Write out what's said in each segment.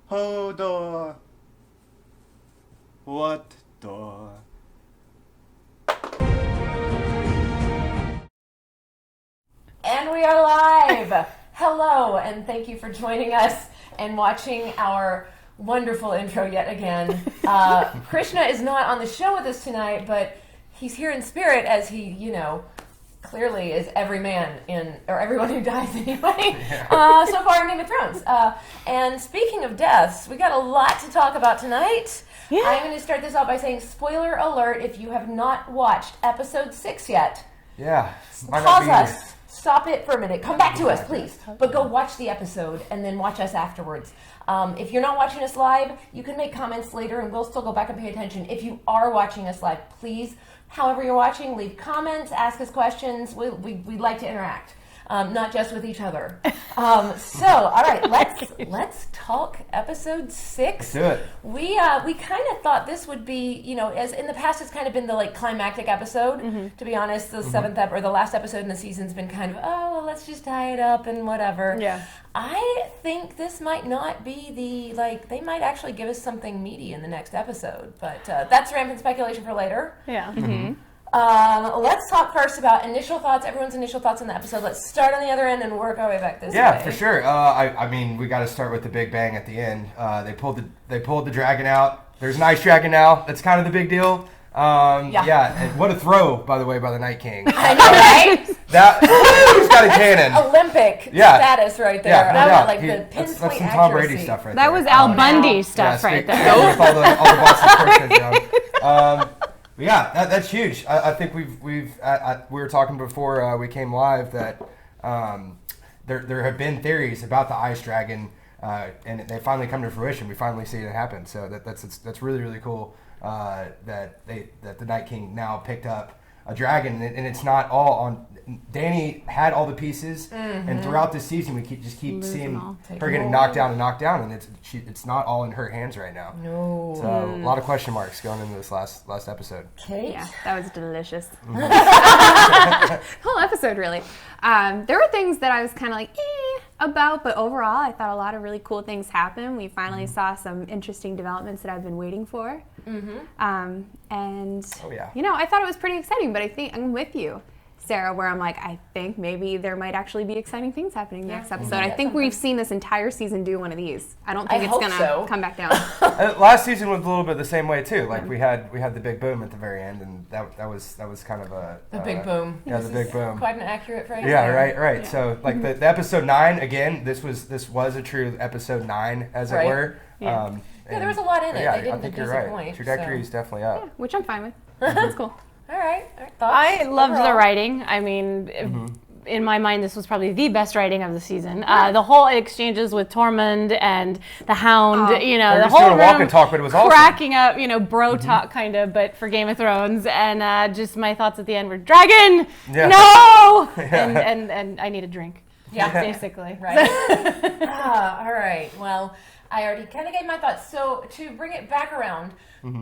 Who door? What door? And we are live! Hello, and thank you for joining us and watching our wonderful intro yet again. Krishna is not on the show with us tonight, but he's here in spirit as he, clearly is every man or everyone who dies anyway, so far in Game of Thrones. And speaking of deaths, we got a lot to talk about tonight. Yeah. I'm going to start this off by saying, spoiler alert, if you have not watched episode 6 yet. Yeah. Pause us. Stop it for a minute. Come back to us, please. But go watch the episode and then watch us afterwards. If you're not watching us live, you can make comments later and we'll still go back and pay attention. If you are watching us live, please, however you're watching, leave comments, ask us questions. We'd like to interact, not just with each other. So, all right, let's talk episode 6. Let's do it. We kind of thought this would be, as in the past, it's kind of been the climactic episode. Mm-hmm. To be honest, the the last episode in the season's been kind of, let's just tie it up and whatever. Yeah. I think this might not be they might actually give us something meaty in the next episode, but that's rampant speculation for later. Yeah. Mm-hmm. Let's talk first about initial thoughts, everyone's initial thoughts on the episode. Let's start on the other end and work our way back this way. Yeah, for sure. I mean, we got to start with the big bang at the end. They pulled the dragon out. There's an ice dragon now. That's kind of the big deal. Yeah. And what a throw, by the way, by the Night King. I know, right? He's got a cannon. Olympic status right there. Yeah, that was the pinpoint that's some accuracy. Tom Brady stuff right there. That was Al Bundy stuff right there. With all the Boston sportsmen. Yeah, that's huge. I think we were talking before we came live that there have been theories about the ice dragon, and they finally come to fruition. We finally see it happen. So that's really, really cool that the Night King now picked up a dragon, and it's not all on. Danny had all the pieces, and throughout this season we keep seeing her getting knocked down, and it's not all in her hands right now. No. So a lot of question marks going into this last episode. Kate? Yeah, that was delicious. Whole episode, really. There were things that I was kind of about, but overall I thought a lot of really cool things happened. We finally saw some interesting developments that I've been waiting for. Mm-hmm. And I thought it was pretty exciting, but I think I'm with you, Sarah, where I'm I think maybe there might actually be exciting things happening next episode. I think we've seen this entire season do one of these. I don't think it's going to come back down. Last season was a little bit the same way too. We had the big boom at the very end, and that was kind of the big boom. Yeah, the big boom. Quite an accurate phrase. Yeah, right. Yeah. So the episode 9 again. This was a true episode 9, as it were. Yeah. There was a lot in it. Yeah, they didn't I think you're right. Trajectory is definitely up. Yeah, which I'm fine with. That's cool. All right. Thoughts? I loved the writing. I mean, in my mind, this was probably the best writing of the season. The whole exchanges with Tormund and the Hound, the whole room walk and talk, but it was cracking up, bro talk kind of, but for Game of Thrones. And just my thoughts at the end were, Dragon, no! And I need a drink. Yeah, basically. Right. All right. Well, I already kind of gave my thoughts. So to bring it back around,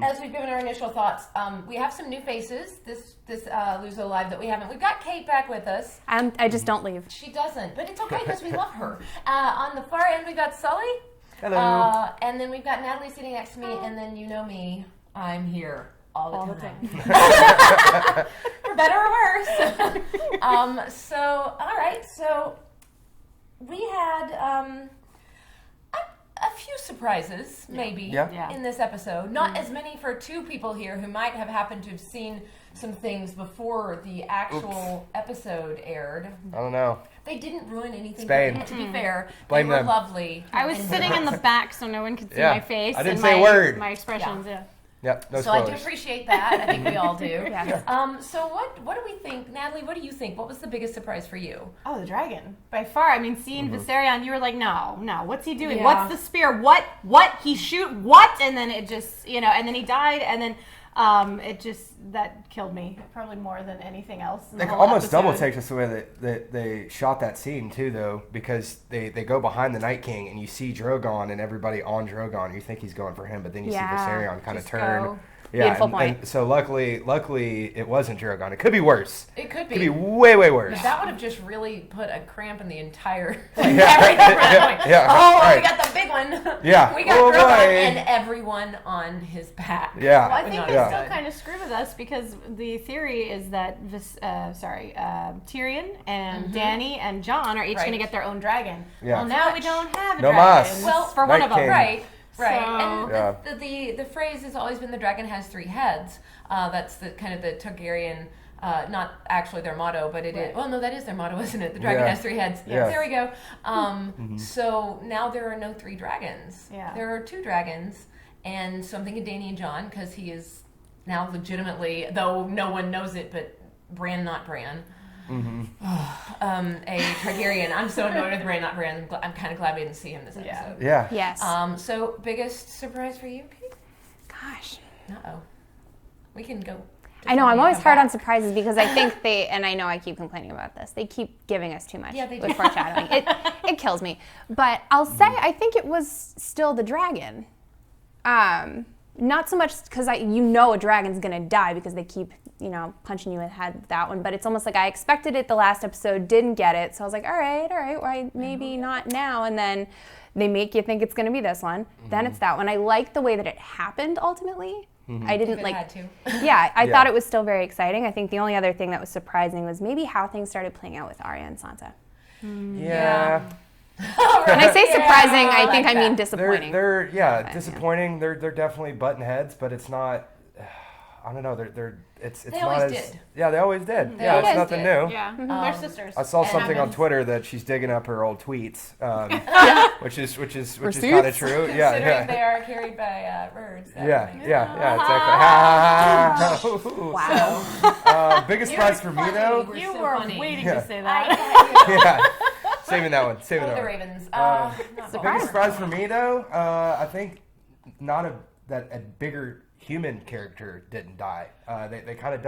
as we've given our initial thoughts, we have some new faces this LuZo Live that we haven't. We've got Kate back with us. I just don't leave. She doesn't, but it's okay because we love her. On the far end, we've got Sully. Hello. And then we've got Natalie sitting next to me, and then you know me, I'm here all the time. For better or worse. So, all right. So we had... a few surprises, maybe, in this episode. Not as many for two people here who might have happened to have seen some things before the actual episode aired. I don't know. They didn't ruin anything. Spain. To be fair, Blame they were them. lovely. I was sitting in the back so no one could see my face. I didn't and say a word. My expressions, Yep, no so spoilers. I do appreciate that. I think we all do. So what do we think? Natalie, what do you think? What was the biggest surprise for you? Oh, the dragon. By far. I mean, seeing Viserion, you were like, no, what's he doing? What's the spear? What? He shoot? What? And then it just, and then he died, and then it just, that killed me. Probably more than anything else. They almost double takes us the way that they shot that scene, too, though, because they go behind the Night King, and you see Drogon and everybody on Drogon. You think he's going for him, but then you see Viserion kind of turn. Beautiful point. And so luckily, it wasn't Drogon. It could be worse. It could It be. could be way worse. But that would have just really put a cramp in the entire. Yeah. Oh, Right. we got the big one. Yeah. We got Oh, Drogon boy. and everyone on his back. Yeah. Well, I think Not they as still good. kind of screw with us because the theory is that Tyrion and Dany and Jon are each going to Right. get their own dragon. Yeah. Well, now we don't have a No dragon. mas. Well, for one Night of them. King. Right. So- And Yeah. the phrase has always been the dragon has 3 heads. That's the kind of the Targaryen, not actually their motto, but it is. Well, no, that is their motto, isn't it? The dragon Yeah. has 3 heads. Yeah. There we go. So now there are no 3 dragons. Yeah. There are 2 dragons, and so I'm thinking Dany and Jon because he is now legitimately, though no one knows it, but Bran, not Bran. A Targaryen. I'm so annoyed with Bran, not Bran. I'm kind of glad we didn't see him this episode. Yeah. Yes. So biggest surprise for you, Pete? Gosh. Uh-oh. We can go. I know, I'm always come hard back. on surprises because I think and I know I keep complaining about this, they keep giving us too much Yeah, they do. with foreshadowing. It kills me. But I'll say I think it was still the dragon. Not so much because a dragon's going to die because they keep, punching you in the head with that one. But it's almost like I expected it the last episode, didn't get it. So I was like, all right, why maybe not now? And then they make you think it's going to be this one. Then it's that one. I like the way that it happened ultimately. I didn't If it had to. Yeah, I thought it was still very exciting. I think the only other thing that was surprising was maybe how things started playing out with Arya and Sansa. Yeah. When I say surprising, I think like I mean that. disappointing. They're disappointing. They're definitely button heads, but it's not. I don't know. It's They not always as. did. Yeah, they always did. They Yeah, it's always nothing did. new. Yeah, they're sisters. I saw And something on I'm- Twitter that she's digging up her old tweets, which is kind of true. Considering they are carried by birds. that Yeah, makes exactly. Wow. Biggest You're surprise for me funny. though. We're You so were funny. waiting Yeah. to say that. Yeah, saving that one. Saving Oh, that the one. Ravens. Biggest surprise for me though, I think that a bigger human character didn't die. They kind of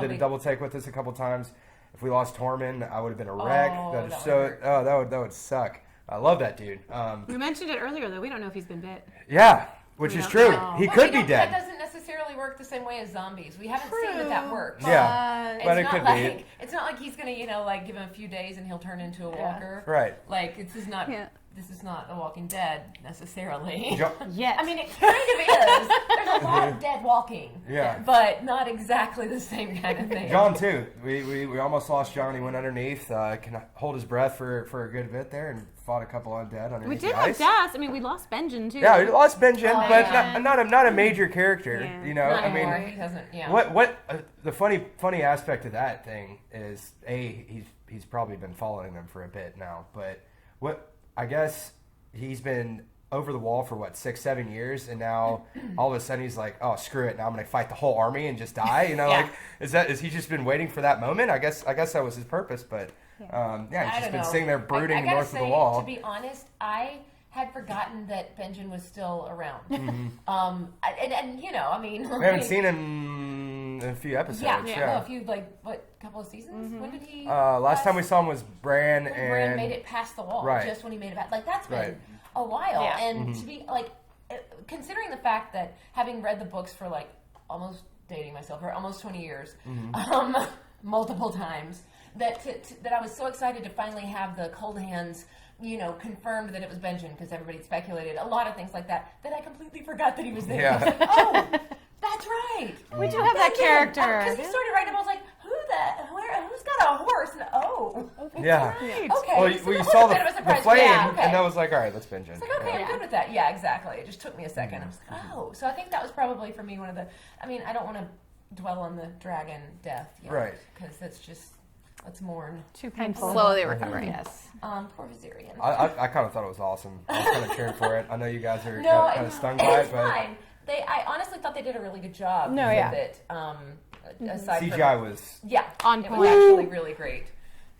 did a double take with us a couple times. If we lost Tormund, I would have been a wreck. Oh, that is that so. would hurt. Oh, that would suck. I love that dude. We mentioned it earlier, though. We don't know if he's been bit. Yeah, which is true. know. He But could we be don't- That dead. doesn't necessarily work the same way as zombies. We haven't seen that works. Yeah, It's but it not could like, be. It's not like he's gonna, give him a few days and he'll turn into a walker. Right. Like this is not. Yeah. This is not The Walking Dead necessarily. Jo- Yet. I mean, it kind of is. There's a lot of dead walking. Yeah. But not exactly the same kind of thing. John too. We almost lost John. He went underneath. Can hold his breath for a good bit there and fought a couple undead underneath We did the have ice. Das. I mean, we lost Benjen, too. Yeah, we lost Benjen, Oh, but yeah. not a major character. Yeah. Not I anymore. mean, He doesn't. Yeah. what the funny aspect of that thing is he's probably been following them for a bit now, but what I guess he's been over the wall for 6-7 years, and now all of a sudden he's like, oh screw it, now I'm gonna fight the whole army and just die. Yeah. Like is he just been waiting for that moment? I guess that was his purpose, but he's I just don't been know. sitting there brooding I gotta north say, of the wall. To be honest, I had forgotten that Benjen was still around. And I mean, We haven't seen him in a few episodes. no, a few couple of seasons. When did he? Last time we saw him was Bran, when and Bran made it past the wall. Right. Just when he made it past, that's been Right. a while. Yeah. And to be considering the fact that having read the books for almost dating myself for almost 20 years, multiple times, that I was so excited to finally have the cold hands. Confirmed that it was Benjen because everybody speculated a lot of things like that I completely forgot that he was there. Yeah. I was like, oh, that's right. We do have that character. Because he started writing, I was like, who's got a horse? And yeah. okay. Well, so you that saw was a bit of a the surprise. flame, Yeah, okay. and that was like, all right, that's Benjen. It's like, okay, I'm good with that. Yeah, exactly. It just took me a second. I was like, oh. So I think that was probably for me one of the. I mean, I don't want to dwell on the dragon death, Right. Because that's just. Let's mourn. Too I'm painful. slowly recovering. Yes. Poor Viserion. I kind of thought it was awesome. I was kind of cheering for it. I know you guys are No, kind of stung by it's it, but fine. I honestly thought they did a really good job No, with yeah. it. Aside CGI from, was yeah, On it was point. actually really great.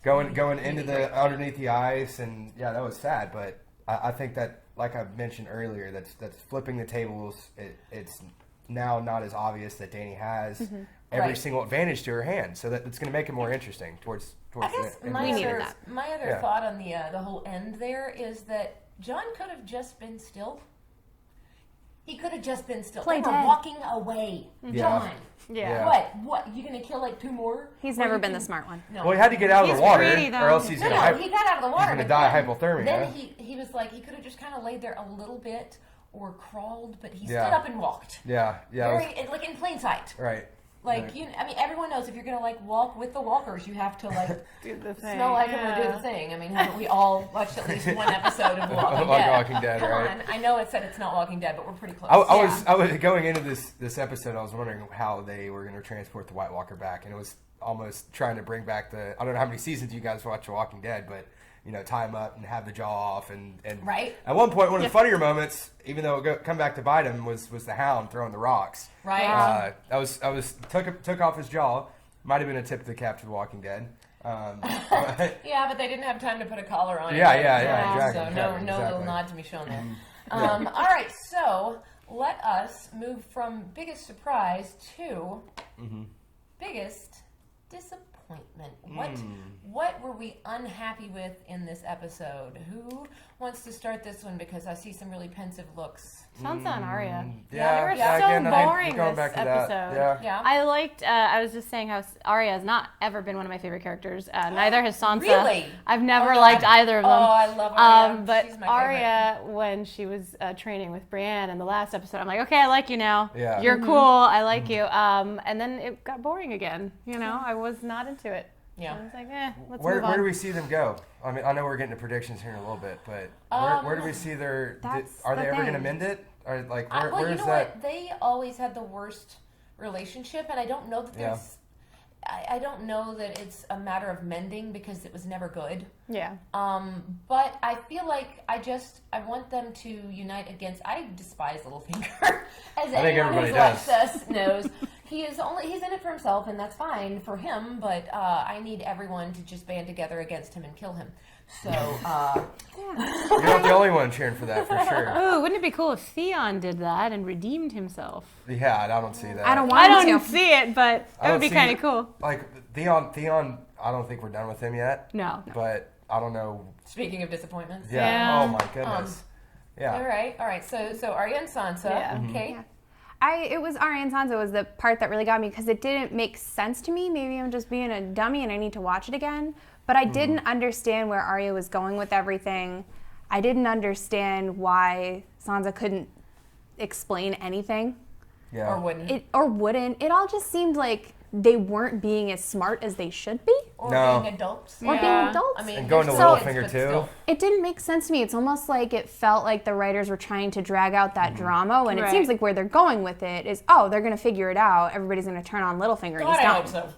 going into the underneath the ice, and yeah, that was sad. But I think that, like I mentioned earlier, that's flipping the tables. It's now not as obvious that Dany has every Right. single advantage to her hand, so that it's going to make it more interesting towards I guess the end. my We needed other, that. my other Yeah. thought on the whole end there is that John could have just been still. He could have just been still. Play They were dead. walking away. John. Yeah. What? You gonna kill like 2 more? He's Or never you been can- the smart one. No. Well, he had to get out of He's the water, greedy, though. or else he's No, gonna he got out of the water. gonna but die then- of hypothermia. Then he was like, he could have just kind of laid there a little bit or crawled, but he Yeah. stood up and walked. Yeah, it was- Very, like in plain sight. right. Like, Right. I mean, everyone knows if you're gonna like walk with the walkers, you have to like Do the thing. smell like them or do the thing. I mean, haven't we all watched at least one episode of Walking Like Dead? Walking Dead, Come right. on, I know it said it's not Walking Dead, but we're pretty close. I was going into this episode. I was wondering how they were going to transport the White Walker back, and it was almost trying to bring back I don't know how many seasons you guys watch Walking Dead, but tie him up and have the jaw off, and Right. At one point, one of the funnier moments, even though it come back to bite him, was the Hound throwing the rocks. Right. I was took off his jaw. Might have been a tip of the cap to The Walking Dead. Yeah, but they didn't have time to put a collar on it. Yeah, right? exactly, So exactly, no little exactly. nod to be shown there. All right, so let us move from biggest surprise to biggest disappointment. What were we unhappy with in this episode? Who wants to start this one? Because I see some really pensive looks. Sansa and Arya. Yeah, they were yeah, so again, I think boring going this back to episode. that, yeah. I liked. I was just saying how Arya has not ever been one of my favorite characters. Neither has Sansa. Really? I've never Oh, no, liked either of them. Oh, I love Arya. But She's my Arya, when she was training with Brienne in the last episode, I'm like, okay, I like you now. Yeah. You're cool. I like you. And then it got boring again. I was not into it. Yeah. I was like, let's Where move on. do we see them go? I mean, I know we're getting to predictions here in a little bit, but where do we see their? That's Are the they ever going to thing. mend it? Or like Well, where you is know that? what? They always had the worst relationship, and I don't know that Yeah. there's. I don't know that it's a matter of mending because it was never good. Yeah. But I feel like I want them to unite against. I despise Littlefinger, as I think anyone everybody who's does. watched us knows. He's in it for himself, and that's fine for him. But I need everyone to just band together against him and kill him. So You're not the only one cheering for that, for sure. Ooh, wouldn't it be cool if Theon did that and redeemed himself? Yeah, I don't see that. I don't want I him don't to. see it, but I that would don't be see kind it. of cool. Like Theon. I don't think we're done with him yet. No. But I don't know. speaking of disappointments. Yeah. Yeah. Oh my goodness. Yeah. All right. So Arya and Sansa. Yeah. Okay. Yeah. It was Arya and Sansa was the part that really got me because it didn't make sense to me. Maybe I'm just being a dummy and I need to watch it again. But I didn't understand where Arya was going with everything. I didn't understand why Sansa couldn't explain anything. Yeah. Or wouldn't. It all just seemed like they weren't being as smart as they should be. Or No. being adults. Or being adults. I mean, And going they're to still Littlefinger, kids, but too. still. It didn't make sense to me. It's almost like it felt like the writers were trying to drag out that drama when it Right. seems like where they're going with it is, they're going to figure it out. Everybody's going to turn on Littlefinger and God, he's I done. hope so.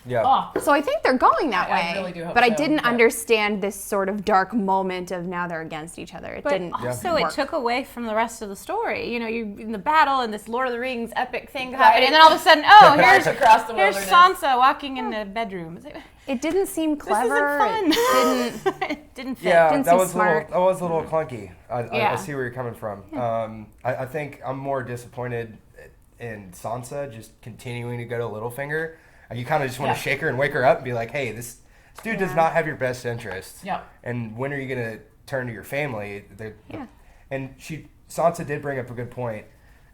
Yeah. Oh, So I think they're going that I way. really do hope but I so, didn't but- understand this sort of dark moment of now they're against each other. It But didn't also, work. it took away from the rest of the story. You in the battle and this Lord of the Rings epic thing happened, and then all of a sudden, March across the here's wilderness. Sansa walking in the bedroom. It's like, It didn't seem this clever. isn't It fun. didn't. It didn't fit. Yeah, Didn't that seem was smart. a little clunky. I Yeah. see where you're coming from. I think I'm more disappointed in Sansa just continuing to go to Littlefinger. You kind of just want to shake her and wake her up and be like, "Hey, this dude does not have your best interests. Yeah. And when are you going to turn to your family?" Yeah. And Sansa did bring up a good point,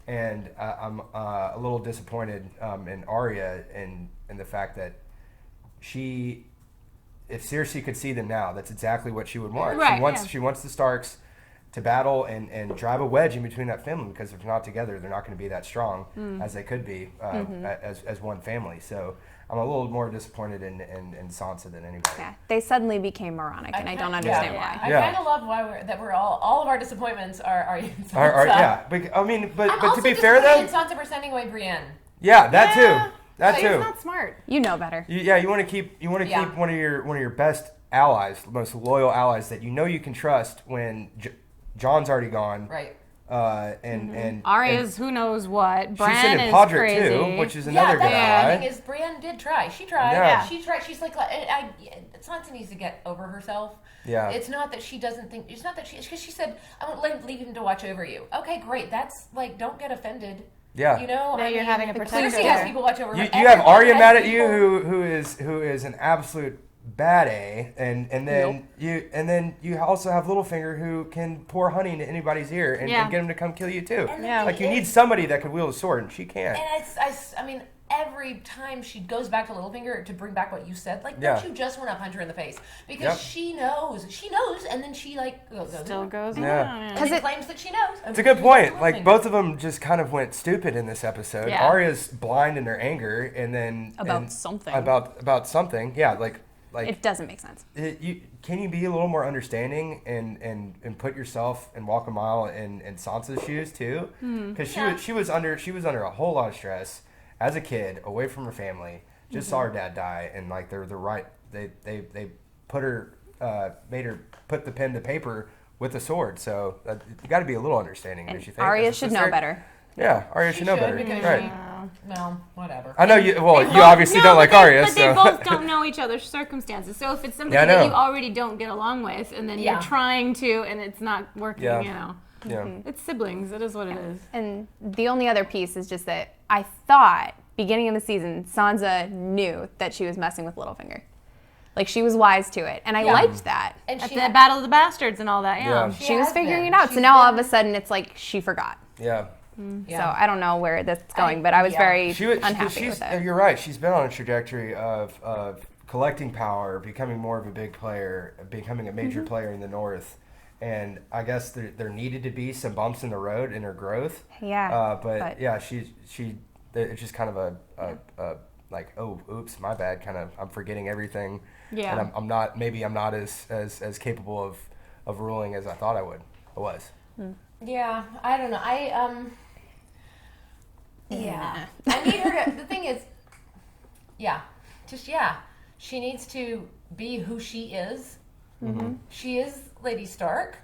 and I'm a little disappointed in Arya and the fact that if Cersei could see them now, that's exactly what she would want. Right, She wants the Starks to battle and drive a wedge in between that family, because if they're not together, they're not going to be that strong as they could be as one family. So I'm a little more disappointed in Sansa than anybody. Yeah, they suddenly became moronic, and I don't understand why. I kind of love why we're all of our disappointments are Arya and Sansa. Yeah, but I mean, but I'm to be fair disappointed though, in Sansa for sending away Brienne. yeah, that Yeah. too, that He's too. not smart. You know better. You want to keep one of your best allies, most loyal allies that you can trust when John's already gone. Right. And Arya's who knows what. she's Bran sending is Podrick crazy. too, which is another good that's the ally. thing is Brienne did try. She tried. Yeah. She tried. She's like, Sansa needs to get over herself. Yeah. It's not that she doesn't think. It's not that it's because she said, "I won't leave him to watch over you." Okay, great. That's like, don't get offended. Yeah. Now Now you're having a protector Cersei has there. people watch over her. You have Everyone Arya has mad at people- you, who is an absolute bad A, and then you also have Littlefinger who can pour honey into anybody's ear and get him to come kill you too. Like you need somebody that can wield a sword, and she can't. And I mean, every time she goes back to Littlefinger to bring back what you said, like, don't you just want to punch her in the face? Because she knows, and then she, like, still goes on. Because it claims that she knows. It's a good point. Like, both of them just kind of went stupid in this episode. Yeah. Arya's blind in her anger, and then... something. About something, yeah, like... It doesn't make sense. Can you be a little more understanding and put yourself and walk a mile in Sansa's shoes, too? Because she was under a whole lot of stress as a kid, away from her family, just saw her dad die, and like they put her made her put the pen to paper with a sword. So you got to be a little understanding, don't you think? Arya should know better. Yeah, Arya should know better. Right. Well, whatever. I know you. Well, you obviously don't like Arya, but they both don't know each other's circumstances. So if it's something that you already don't get along with, and then you're trying to, and it's not working, you know. Yeah. It's siblings. It is what it is. And the only other piece is just that I thought, beginning of the season, Sansa knew that she was messing with Littlefinger. Like, she was wise to it. And I liked that. And at the Battle of the Bastards and all that, She was figuring it out. So now all of a sudden, it's like she forgot. Yeah. So I don't know where that's going, but I was very unhappy with it. You're right. She's been on a trajectory of collecting power, becoming more of a big player, becoming a major player in the North. And I guess there needed to be some bumps in the road in her growth. Yeah. But yeah, it's just kind of a like, oh, oops, my bad. Kind of, I'm forgetting everything. Yeah. And I'm not as capable of ruling as I thought I was. Yeah, I don't know. Yeah. I need her to, the thing is, she needs to be who she is. Mm-hmm. She is Lady Stark,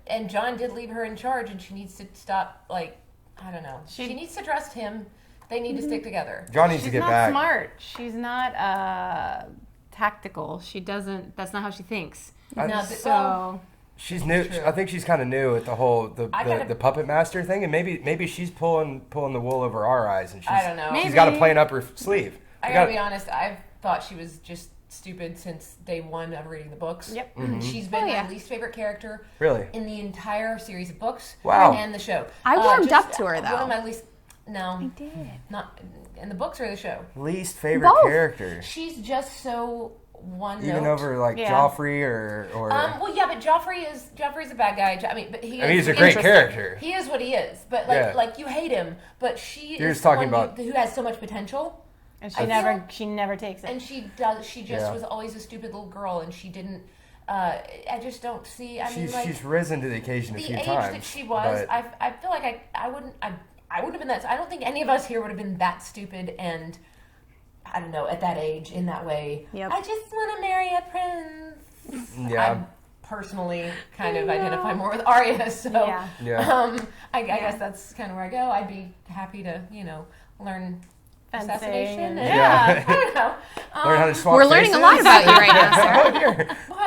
and Jon did leave her in charge, and she needs to stop, like, I don't know. She needs to trust him. They need to stick together. Jon needs to get back. She's not smart. She's not tactical. She doesn't, that's not how she thinks. She's new. I think she's kind of new at the whole the puppet master thing, and maybe she's pulling the wool over our eyes, and I don't know. She's got a plan up her sleeve. I gotta be honest. I've thought she was just stupid since day one of reading the books. Yep. Mm-hmm. She's been my least favorite character. Really? In the entire series of books. Wow. And the show. I warmed up to her though. One of my least. No. I did. Not in the books or the show. Least favorite character. She's just so one even note. over like Joffrey or well, yeah, but Joffrey's a bad guy. I mean, but he's a great character. He is what he is, but like you hate him, but You're just talking about who has so much potential, and she never takes it. And she just was always a stupid little girl, and she didn't. I just don't see. She's risen to the occasion a few times. The age that she was, I feel like I wouldn't have been that. I don't think any of us here would have been that stupid and. I don't know, at that age, in that way. Yep. I just want to marry a prince. Yeah. I personally kind of identify more with Arya, so I guess that's kind of where I go. I'd be happy to, learn assassination. I don't know. Learn how to swap We're learning a lot about you right now, Sarah. What?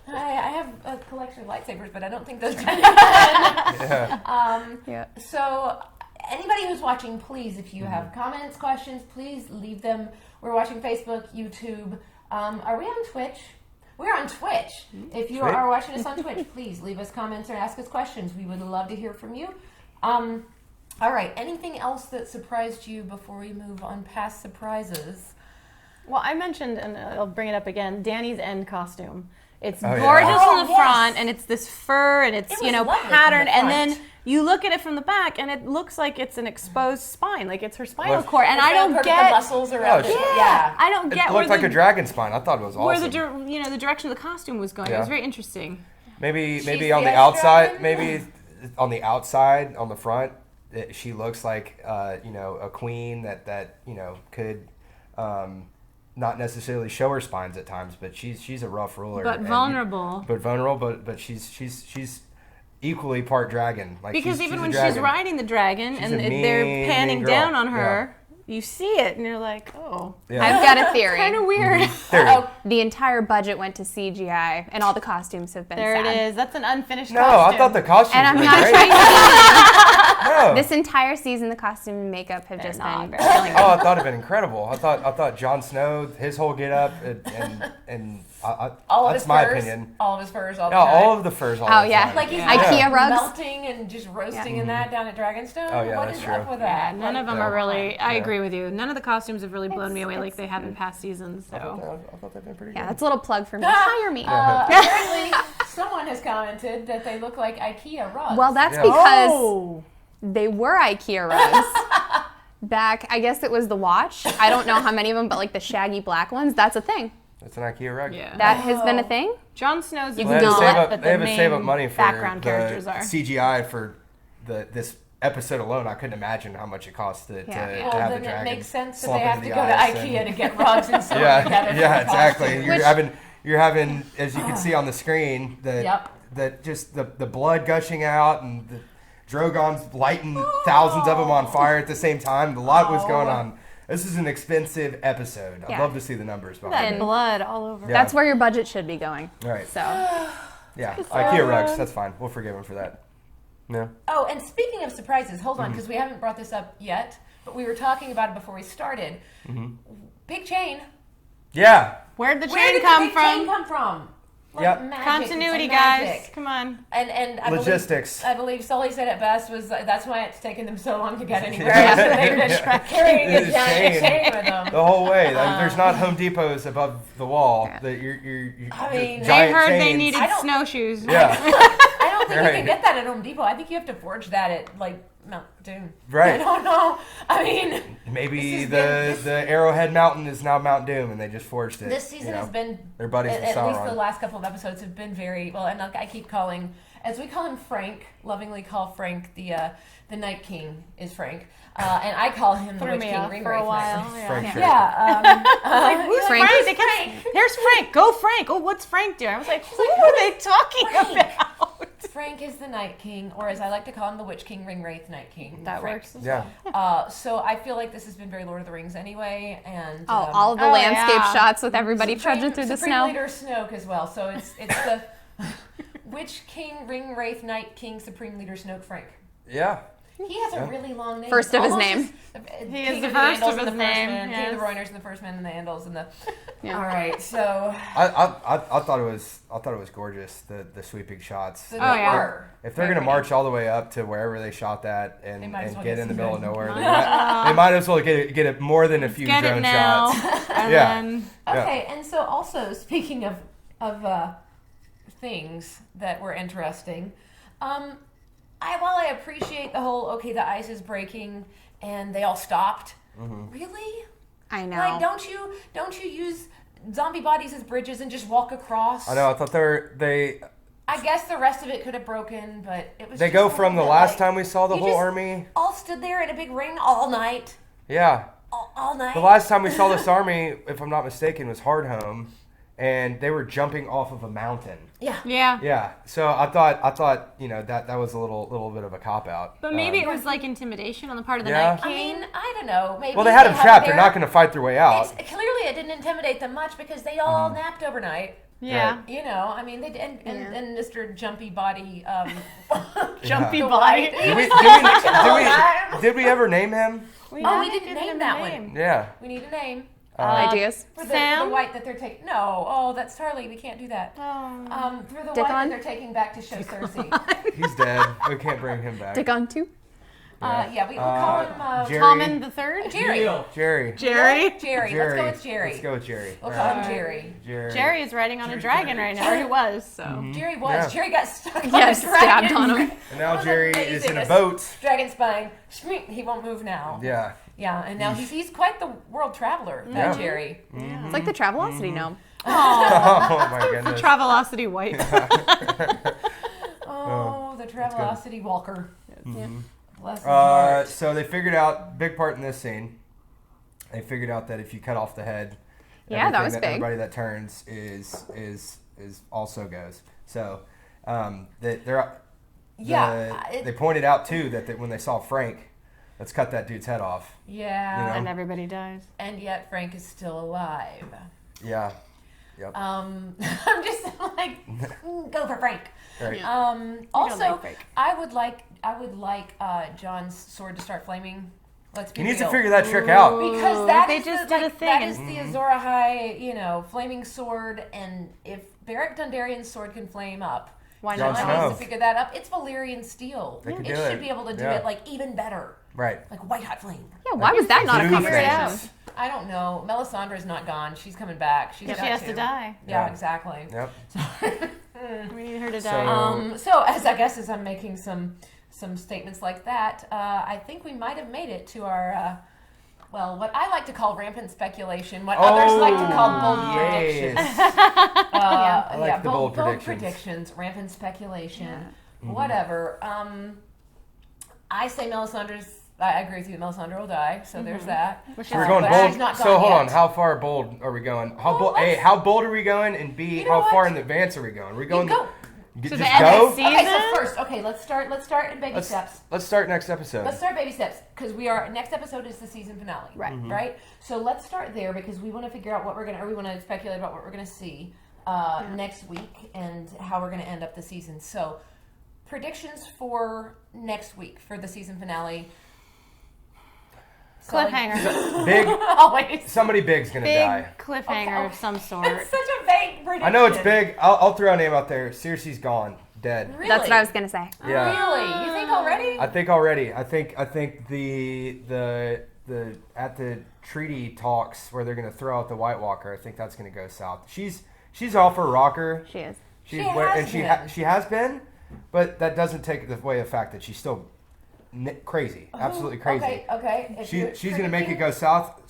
I have a collection of lightsabers, but I don't think those So... Anybody who's watching, please, if you have comments, questions, please leave them. We're watching Facebook, YouTube. Are we on Twitch? We're on Twitch. If you are watching us on Twitch, please leave us comments or ask us questions. We would love to hear from you. All right. Anything else that surprised you before we move on past surprises? Well, I mentioned, and I'll bring it up again, Dany's end costume. It's gorgeous from the front, and it's this fur, and it's patterned, and then you look at it from the back, and it looks like it's an exposed spine, like it's her spinal cord. And I don't get the muscles around it. Yeah, I don't get. It looked like a dragon spine. I thought it was awesome. Where the direction of the costume was going. It was very interesting. Maybe on the outside, on the outside, on the front, she looks like a queen that could. Not necessarily show her spines at times, but she's a rough ruler. But vulnerable. But she's equally part dragon. Like because even when she's riding the dragon and they're panning down on her, you see it and you're like, oh. Yeah. I've got a theory. Kind of weird. The entire budget went to CGI and all the costumes have been There sad. it is. That's an unfinished costume. costume. I thought the costumes and I'm were not great. trying to No. This entire season, the costume and makeup have just not been very killing me. Oh, I thought it'd been incredible. I thought Jon Snow, his whole get up, and All of that's his my furs, opinion. all of his furs, all the No, time. all of the furs. All Oh, the yeah. time. Like he's IKEA not rugs. melting and just roasting in Mm-hmm. that down at Dragonstone. Oh, yeah, What that's is true. up with Yeah, that? none of them Yeah. are really. I Yeah. agree with you. None of the costumes have really blown me away like it's they have in past seasons. I So thought they'd been pretty Yeah, good. that's a little plug for me. Hire me. Apparently, someone has commented that they look like IKEA rugs. Well, that's Yeah. because they were IKEA rugs. Back, I guess it was the watch. I don't know how many of them, but like the shaggy black ones, that's a thing. That's an IKEA rug. yeah, That has been a thing. Jon Snow's You Well, can they had to Google save it, up. but They had the to save up main money for background the characters are. CGI for this episode alone. I couldn't imagine how much it costs to Yeah. well, have the then it dragon. makes sense that slump they have into to the go to ice IKEA and- to get rugs and sew them Yeah, together. yeah, for the exactly. costume. You're having, as you can see on the screen, just the blood gushing out and the Drogon's lighting thousands of them on fire at the same time. A lot was going on. This is an expensive episode. I'd Yeah. love to see the numbers behind that it. blood all over. Yeah. That's where your budget should be going. Right. So, Yeah, IKEA rugs. That's fine. We'll forgive him for that. No. Oh, and speaking of surprises, hold Mm-hmm. on, because we haven't brought this up yet, but we were talking about it before we started. Mm-hmm. Big chain. Yeah. Where'd the Where chain did come the big from? chain come from? Like Yep. magic. Continuity, It's guys. magic. Come on. And I Logistics. Believe, I believe Sully said it best was that's why it's taken them so long to get anywhere. Yeah. They've been Yeah. carrying It's it down chain. the chain with them. The whole way. There's not Home Depots above the wall. That you're I mean, They giant heard they chains. needed I don't- snowshoes. Yeah. I don't think you Right. can get that at Home Depot. I think you have to forge that at like Mount Doom. Right. I don't know. I mean, Maybe This has the Arrowhead Mountain is now Mount Doom, and they just forged it. this season you know. has been They're buddies with at least Sauron. the last couple of episodes have been very well. And like I keep calling, as we call him Frank, lovingly call Frank the Night King is Frank, and I call him the Threw Witch me King off Ring for a Wraith while. Knight. Yeah. Frank Sure. Yeah. Who's Frank? Frank? They kept- There's Frank. Go Frank. Oh, what's Frank doing? I was like, who are they talking Frank. about? Frank is the Night King, or as I like to call him, the Witch King, Ring Wraith, Night King. That Frank. works. Yeah. So I feel like this has been very Lord of the Rings anyway, and all of the Oh, landscape yeah. shots with everybody trudging through the Supreme snow. Leader Snoke as well. So it's the Witch King, Ring Wraith, Night King, Supreme Leader Snoke Frank. Yeah. He has a really long name. First of his Almost name. King is the of first Andals of and his the first name, man, King of the yes. Roiners and the first man and the Andals and the. Yeah. All right, so I thought it was gorgeous, the sweeping shots. so Oh, they yeah. were. If they're very gonna pretty. march all the way up to wherever they shot that and, They might as and well get get in the some middle of good nowhere, money. they might as well get it more than a few Get drone it now. shots. And Yeah. then Okay, and so also speaking of things that were interesting, while I appreciate the whole the ice is breaking and they all stopped. Really? I know. Like, don't you use zombie bodies as bridges and just walk across? I know. I thought they I guess the rest of it could have broken, but it was. they just go a from the little bit last like, time we saw the you whole just army. all stood there in a big ring all night. Yeah. All night. The last time we saw this army, if I'm not mistaken, was Hardhome, and they were jumping off of a mountain. Yeah. yeah. Yeah. So I thought that was a little bit of a cop out. But maybe it was like intimidation on the part of the Yeah. Night I King. mean, I don't know. Maybe Well, they had them trapped. They're their- not going to fight their way out. Clearly, it didn't intimidate them much because they all napped overnight. yeah. Right. You know, I mean, they and Mr. Jumpy Body, Jumpy the body. white. Did we ever name him? We haven't didn't given name him that a one. name. Yeah. We need a name. Ideas? For the Sam? white that they're taking. No, that's Charlie. We can't do that. Oh. For the Dickon? white that they're taking back to show Cersei. He's dead. We can't bring him back. Dick on two? Yeah, we'll call him Jerry. Tommen the Third? Jerry. Jerry. Jerry? Jerry. Let's go with Jerry. Let's go with Jerry. We'll All call right. him Jerry. Jerry. Jerry is riding on a dragon right now. Or he was, so. Jerry was. Yeah. Jerry got stuck on Yes, a dragon. stabbed on him. And now That was Jerry is in a amazing. boat. Dragon spine. He won't move now. Yeah. Yeah, and now he's quite the world traveler, that Yeah. Jerry. It's like the Travelocity gnome. Oh my goodness. Travelocity White. Oh, the Travelocity Walker. Bless his Uh, heart. so they figured out, big part in this scene, they figured out that if you cut off the head, Yeah, that everything was big. everybody that turns is also goes. So they're they pointed out too that when they saw Frank, let's cut that dude's head off. Yeah. You know? And everybody dies. And yet Frank is still alive. Yeah. Yep. I'm just like, go for Frank. Right. Also, like Frank. I would like John's sword to start flaming. Let's be He needs to real. figure that trick out. Because that They is just the, did a like, thing that and- is the Azor Ahai, flaming sword, and if Beric Dondarrion's sword can flame up, Why Jon not? John Snow. needs to figure that up. It's Valyrian steel. They could It do it. should be able to do Yeah. it like even better, Right. like white hot flame. Yeah, why was that not a Blue conversation? faces. I don't know. Melisandre's not gone. She's coming back. She's Yeah, got she has to die. Yeah, Yeah. exactly. Yep. We need her to So- die. So as I'm making some statements like that, I think we might have made it to our what I like to call rampant speculation, what others like to call bold predictions. I like the bold predictions, rampant speculation, whatever. I say Melisandre's. I agree with you. Melisandre will die. So there's that. So we're going But bold. she's not So gone hold on. yet. How far bold are we going? How Well, bold? A, how bold are we going? And B, You know how what? far in advance are we going? Are we going? go. To Just the end go. of the Okay, so season? first, let's start in baby steps. Let's start next episode. Let's start baby steps because next episode is the season finale, Right. Right. So let's start there because we want to figure out we want to speculate about what we're gonna see next week and how we're gonna end up the season. So predictions for next week for the season finale. Cliffhanger. Big. Always. Somebody big's gonna Big die. cliffhanger of some sort. It's such a vague prediction. I know it's big. I'll throw a name out there. Cersei's gone, dead. Really? That's what I was gonna say. Yeah. Really? You think already? I think already. I think the at the treaty talks where they're gonna throw out the White Walker. I think that's gonna go south. She's off her rocker. She is. She's She has been. she has been, but that doesn't take away the fact that she's still crazy, absolutely crazy. Okay. If you're She's gonna make it predicting- go south.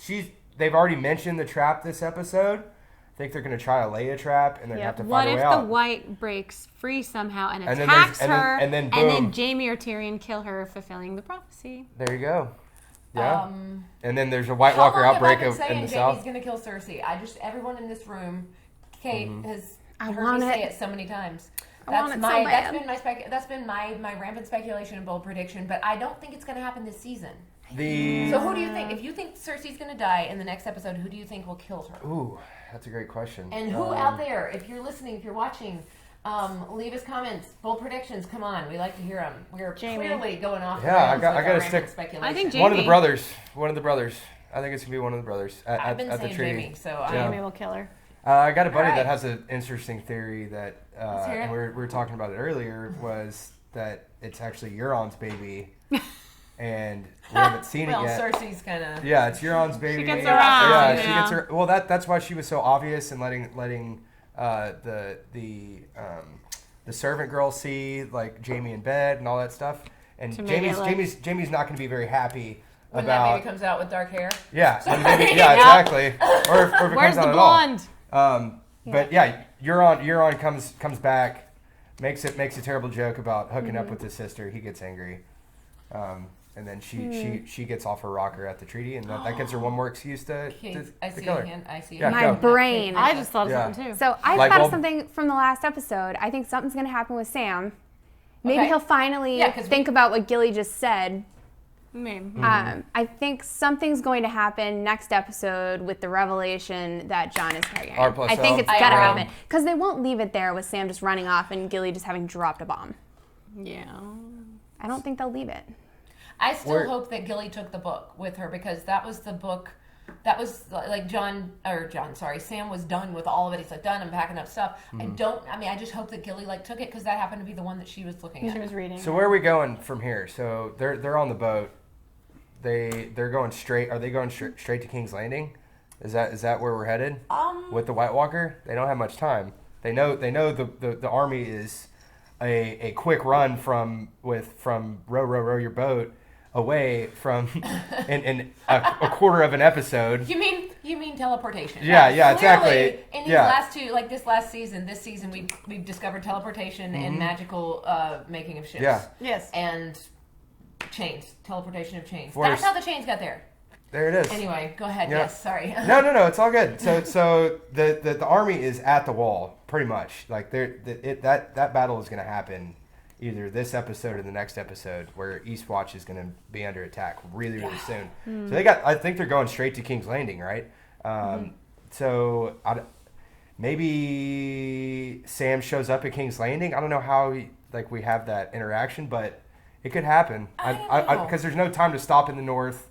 They've already mentioned the trap this episode. I think they're gonna try to lay a trap and they're gonna have to What find a if way the out. White breaks free somehow and And then attacks there's- and then- her, and then boom. Jaime or Tyrion kill her, fulfilling the prophecy? There you go. Yeah. Um, And then there's a White How Walker long have outbreak I been in saying the Jaime's south. gonna kill Cersei? Everyone in this room, Kate has I heard want me say it. it so many times. I That's want it so my bad. that's been my rampant speculation and bold prediction, but I don't think it's gonna happen this season. The So who do you think? If you think Cersei's gonna die in the next episode, who do you think will kill her? Ooh, that's a great question. And who out there, if you're listening, if you're watching, leave us comments, bold predictions. Come on, we like to hear them. We're Jaime. clearly going off. Yeah, the I rails gotta with our stick- rampant speculation. I think One of the Jaime. brothers. One of the brothers. I think it's gonna be one of the brothers I've at been the saying treaty. Jaime, so Yeah. Jaime will kill her. I got a buddy Alright. that has an interesting theory that Let's hear it. and we were talking about it earlier was that it's actually Euron's baby, and we haven't seen well, it yet. Cersei's kind of. Yeah, it's Euron's baby. gets around, Yeah, she yeah. gets her. Well, that's why she was so obvious and letting the servant girl see like Jaime in bed and all that stuff. And To make it look- Jamie's not going to be very happy When that about. baby comes out with dark hair. Yeah, when the baby, Yeah. exactly. Or if it Where's comes the out blonde? at all. But yeah, Euron comes back, makes a terrible joke about hooking up with his sister. He gets angry, and then she gets off her rocker at the treaty, and that gives her one more excuse to I see kill a her. hand. I see. Yeah, a My hand. brain. I just thought of Yeah. something too. So I Light thought bulb? of something from the last episode. I think something's going to happen with Sam. Maybe Okay. he'll finally Yeah, 'cause think about what Gilly just said. Maybe. I think something's going to happen next episode with the revelation that Jon is Targaryen. R plus I think L. it's I going to agree. happen. Because they won't leave it there with Sam just running off and Gilly just having dropped a bomb. Yeah. I don't think they'll leave it. I still We're- hope that Gilly took the book with her because that was the book. That was like Sam was done with all of it. He's like, done. I'm packing up stuff. I just hope that Gilly like took it because that happened to be the one that she was looking She at. was reading. So where are we going from here? So they're on the boat. They're going straight. Are they going straight to King's Landing? Is that where we're headed? With the White Walker, they don't have much time. They know the army is a quick run from row your boat away from in a quarter of an episode. You mean teleportation? Yeah, Clearly, exactly. In these Yeah. last two, like this season, we've discovered teleportation and magical making of ships. Yeah. Yes. And chains, teleportation of chains. Force. That's how the chains got there. There it is. Anyway, go ahead. Yeah. Yes, sorry. No, it's all good. So the army is at the wall, pretty much. Like that battle is going to happen either this episode or the next episode, where Eastwatch is going to be under attack really soon. So I think they're going straight to King's Landing, right? So maybe Sam shows up at King's Landing. I don't know how we have that interaction, but it could happen. Because there's no time to stop in the north,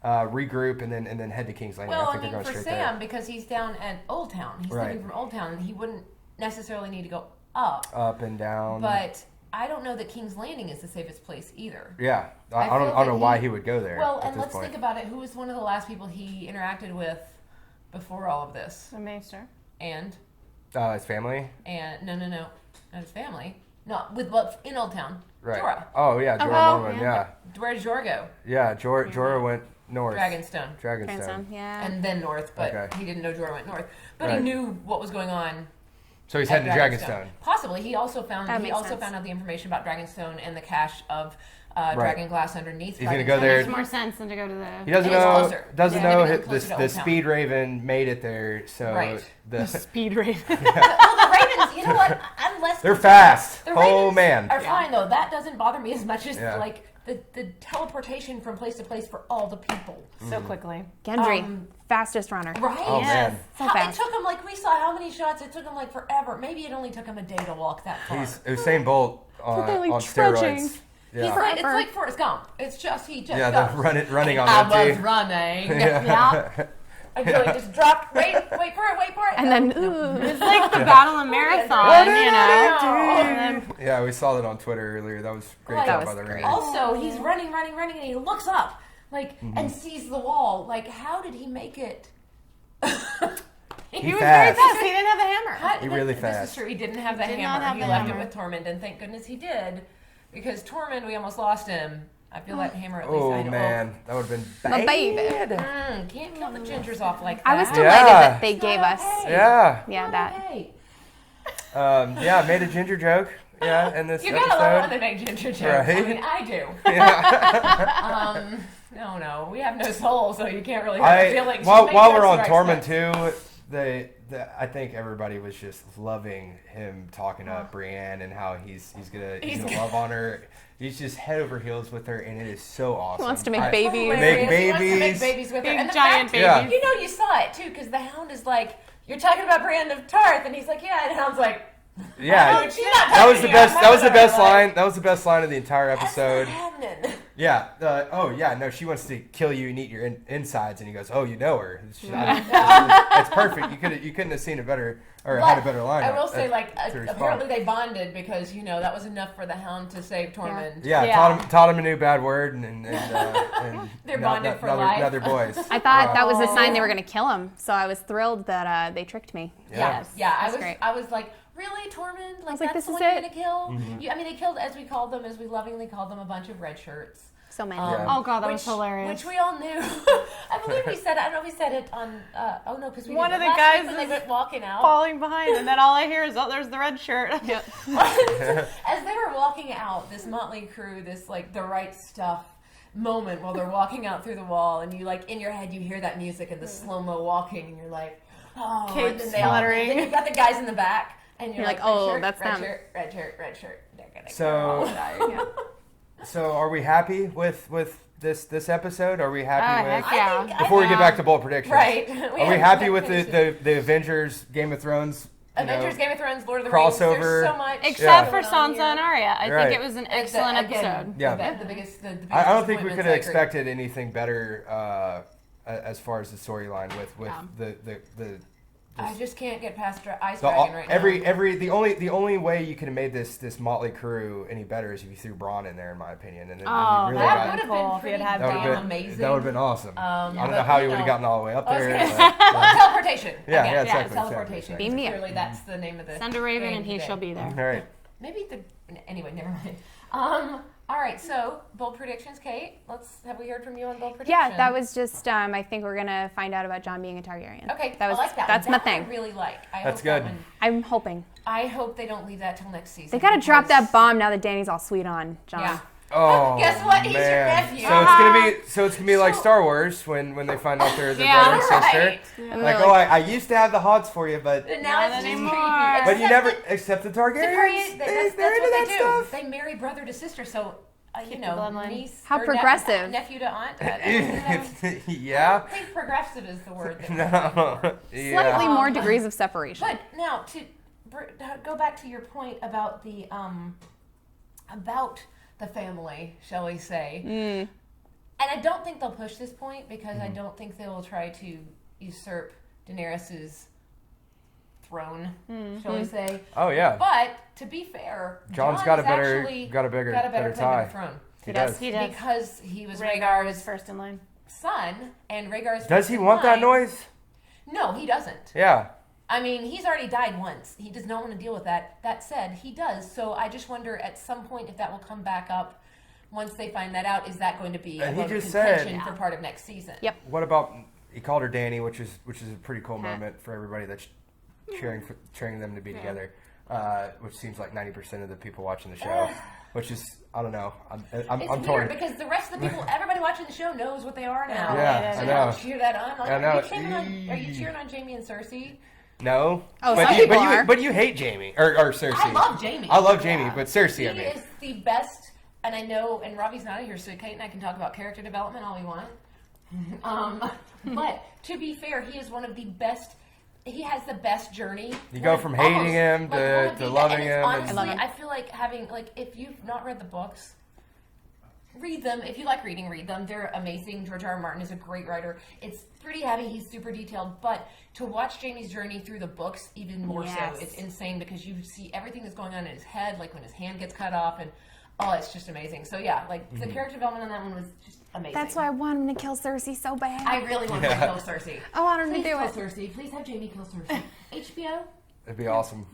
regroup, and then head to King's Landing. Well, I think they're going for straight Sam, there. because he's down at Old Town. He's Right. living from Old Town. He wouldn't necessarily need to go up and down. But I don't know that King's Landing is the safest place either. Yeah, I I don't feel know that why he would go there. Well, at and this let's point. think about it. Who was one of the last people he interacted with before all of this? The Maester. And His family. no, not his family. No, in Old Town. Right. Jorah. Oh yeah, Jorah well, Mormont. yeah. Where did Jorah go? Yeah, Jorah went north. Dragonstone. Dragonstone. Yeah. And then north, but Okay. he didn't know Jorah went north. But Right. he knew what was going on. So he's at heading to Dragonstone. Possibly. He also found That makes sense. out the information about Dragonstone and the cache of Right. dragon glass underneath. He's gonna Dragonstone. go there. Makes more sense than to go to the. He doesn't And it's know. closer. Doesn't Yeah, know maybe the closer to the Old Town. Speed Raven made it there. So Right. the Speed Raven. Well, the Ravens, you know what? I'm less. they're concerned. fast. The Oh Ravens man. are fine though. That doesn't bother me as much as Yeah. like the teleportation from place to place for all the people. So quickly. Gendry, fastest runner. Right? Oh man. So It fast. took him we saw how many shots. It took him forever. Maybe it only took him a day to walk that far. He's Usain Bolt on trudging. steroids. It's Yeah. like Forrest Gump. It's just he just Yeah, goes. the running on I was empty. running. Yeah. Until he just dropped. Wait for it. And then, ooh. It's like the Battle of Marathon, you know. Yeah, we saw that on Twitter earlier. That was great Like, job that by was the great. Rangers. Also, he's running, and he looks up, Mm-hmm. and sees the wall. How did he make it? He was fast. very fast. He didn't have the hammer. He really This fast. is true. He didn't have the Did hammer. not have He the left hammer. it with Tormund, and thank goodness he did, because Tormund, we almost lost him. I feel that hammer at least. Oh man, that would have been My bad. baby. Can't kill the gingers off like that. I was delighted Yeah. that they gave us. Yeah. Yeah, Not that. okay. Yeah, I made a ginger joke. Yeah, in this You gotta love when episode. they make ginger jokes. I Right. mean, I do. Yeah. No, we have no soul, so you can't really have feelings. While Make we're jokes on right Tormund stuff. too, I think everybody was just loving him talking up Brienne and how he's gonna love on her. He's just head over heels with her, and it is so awesome. He wants to make I- babies. Hilarious. Make He wants to make babies. babies with her. Big And the giant fact- babies. Yeah. You know, you saw it too, because the Hound is like, "You're talking about Brienne of Tarth," and he's like, "Yeah," and the Hound's like, Yeah, "No, she's not that was talking the to you. best. I'm That was the talking best about her." line. That was the best line of the entire episode. That's not happening. Yeah. Oh yeah. No, she wants to kill you and eat your insides, and he goes, "Oh, you know her. It's perfect. You couldn't have seen it better or had a better line." I will say, to respond. apparently they bonded because that was enough for the Hound to save Tormund. Yeah, Yeah. taught him a new bad word, and They're now- bonded for now life. Now they're boys. I thought that was a sign they were going to kill him, so I was thrilled that they tricked me. Yeah. Yeah. That's great. I was like, really, Tormund? was like, That's this the is one you're it? gonna kill? Mm-hmm. I mean, they killed, as we lovingly called them, a bunch of red shirts. So many. Yeah. Oh god, that was hilarious. Which we all knew. I believe we said. I don't know if we said it on. Oh no, because we One did of it the last week guys when they is went walking out. falling behind, and then all I hear is, "Oh, there's the red shirt." As they were walking out, this motley crew, this the right stuff moment while they're walking out through the wall, and you in your head you hear that music and the slow mo walking, and you're like, oh, Cape and then they all, fluttering. then you got the guys in the back, and you're You're like, red oh, shirt, that's red them. shirt, red shirt, red shirt. They're gonna So- go. Yeah. So, are we happy with this episode? Are we happy with? heck yeah. Before we get back to bold predictions, Right. Are we happy with the Avengers, Game of Thrones? Avengers, Game of Thrones, Lord of the crossover. Rings. There's so much. Except for going on Sansa and here. Arya, I Right. think it was an excellent episode. Yeah. The biggest I don't think we could have disappointments, I agree. expected anything better as far as the storyline with the I just can't get past Ice The, Dragon right now. the only way you could have made this motley crew any better is if you threw Braun in there, in my opinion. And then Oh, you really that got, would have cool been if we had pretty had that damn would have been amazing. that would have been awesome. I don't know but, how you you would have know, gotten all the way up I was there. gonna- but- teleportation. Yeah, Again, yeah, exactly, teleportation. exactly. Beam me up. Clearly, that's the name of the. Send a raven, game and he today. shall be there. all right. Maybe anyway, never mind. All right, so bold predictions, Kate. Have we heard from you on bold predictions? Yeah, that was just. I think we're gonna find out about Jon being a Targaryen. Okay, that was. I like that. That's one. my That one thing. I really like. I That's hope that good. one- I'm hoping I hope they don't leave that till next season. they gotta drop because- that bomb now that Dany's all sweet on Jon. Yeah. Oh, Guess what? He's your man. nephew. So it's gonna be like So- Star Wars when they find out they're the Yeah, brother and sister. right. And Like, they're oh, I used to have the hots for you, but And now Not it's just anymore. creepy. but you Except never that accept the the Targaryens. Targaryen- that's They're what into they that do. stuff. They marry brother to sister, so you the know, bloodline. niece. How or progressive. nephew to aunt. Yeah. I think progressive is the word. That we're No. looking for. Yeah. Slightly more degrees of separation. But now to go back to your point about the family, shall we say? And I don't think they'll push this point because I don't think they will try to usurp Daenerys's throne, shall we say? Oh yeah. But to be fair, John's got a better claim to the throne. He does. He does. Because he was Rhaegar was Rhaegar's first in line. son, and Rhaegar's Does first he in want that line- noise? No, he doesn't. Yeah. I mean, he's already died once. He does not want to deal with that. That said, he does. So I just wonder at some point if that will come back up once they find that out. Is that going to be a And he vote of just said- contention for part of next season? Yep. What about he called her Danny, which is a pretty cool moment for everybody that's cheering them to be together. Which seems like 90% of the people watching the show. Which is, I don't know. I'm It's torn. weird because the rest of the people, everybody watching the show knows what they are now. Yeah, so I know. don't cheer that on. Like, I know. Are you cheering on Jamie and Cersei? No. Oh, but some you, people are. but you hate Jamie or Cersei. I love Jamie. I love Jamie, but Cersei, He I mean. is the best, and I know, and Robbie's not here, so Kate and I can talk about character development all we want. But to be fair, he is one of the best. He has the best journey. You go from hating him to loving him. Honestly, I love him. I feel like if you've not read the books, read them. If you like reading, read them. They're amazing. George R. R. Martin is a great writer. It's pretty heavy. He's super detailed. But to watch Jamie's journey through the books, even more Yes. so, it's insane because you see everything that's going on in his head, like when his hand gets cut off, and it's just amazing. So yeah, like the character development on that one was just amazing. That's why I want him to kill Cersei so bad. I really want to kill Cersei. I want him Please to do kill it. Cersei. Please have Jamie kill Cersei. HBO? It'd be awesome.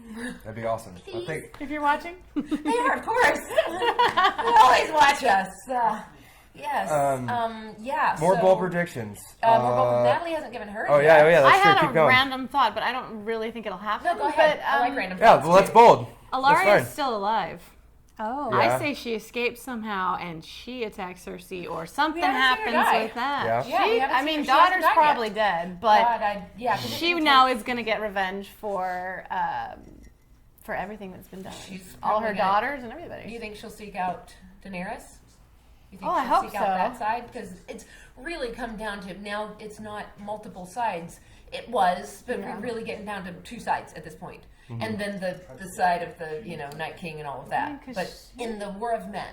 That'd be awesome. I think. If you're watching. They are, of course. They always watch us. Yes. Yeah. More so, bold predictions. More bold. Natalie hasn't given hers. Oh yeah, yet. that's I true. had Keep a going. random thought, but I don't really think it'll happen. No, go ahead. But, I like random Yeah, thoughts, well, that's too. bold. That's Alaria fine. is still alive. Oh. Yeah. I say she escapes somehow and she attacks Cersei, or something haven't seen her happens die. with that. Yeah. Yeah, we She, haven't I seen mean, her. She hasn't daughter's died probably yet. dead, but God, 'cause it she didn't now take- is going to get revenge for everything that's been done. She's All her probably gonna- daughters and Do you everybody. think she'll seek out Daenerys? You think Oh, I she'll hope seek out so. that side? Because it's really come down to now it's not multiple sides. It was, but we're really getting down to two sides at this point. And then the side of the, Night King and all of that. 'cause But in the War of Men,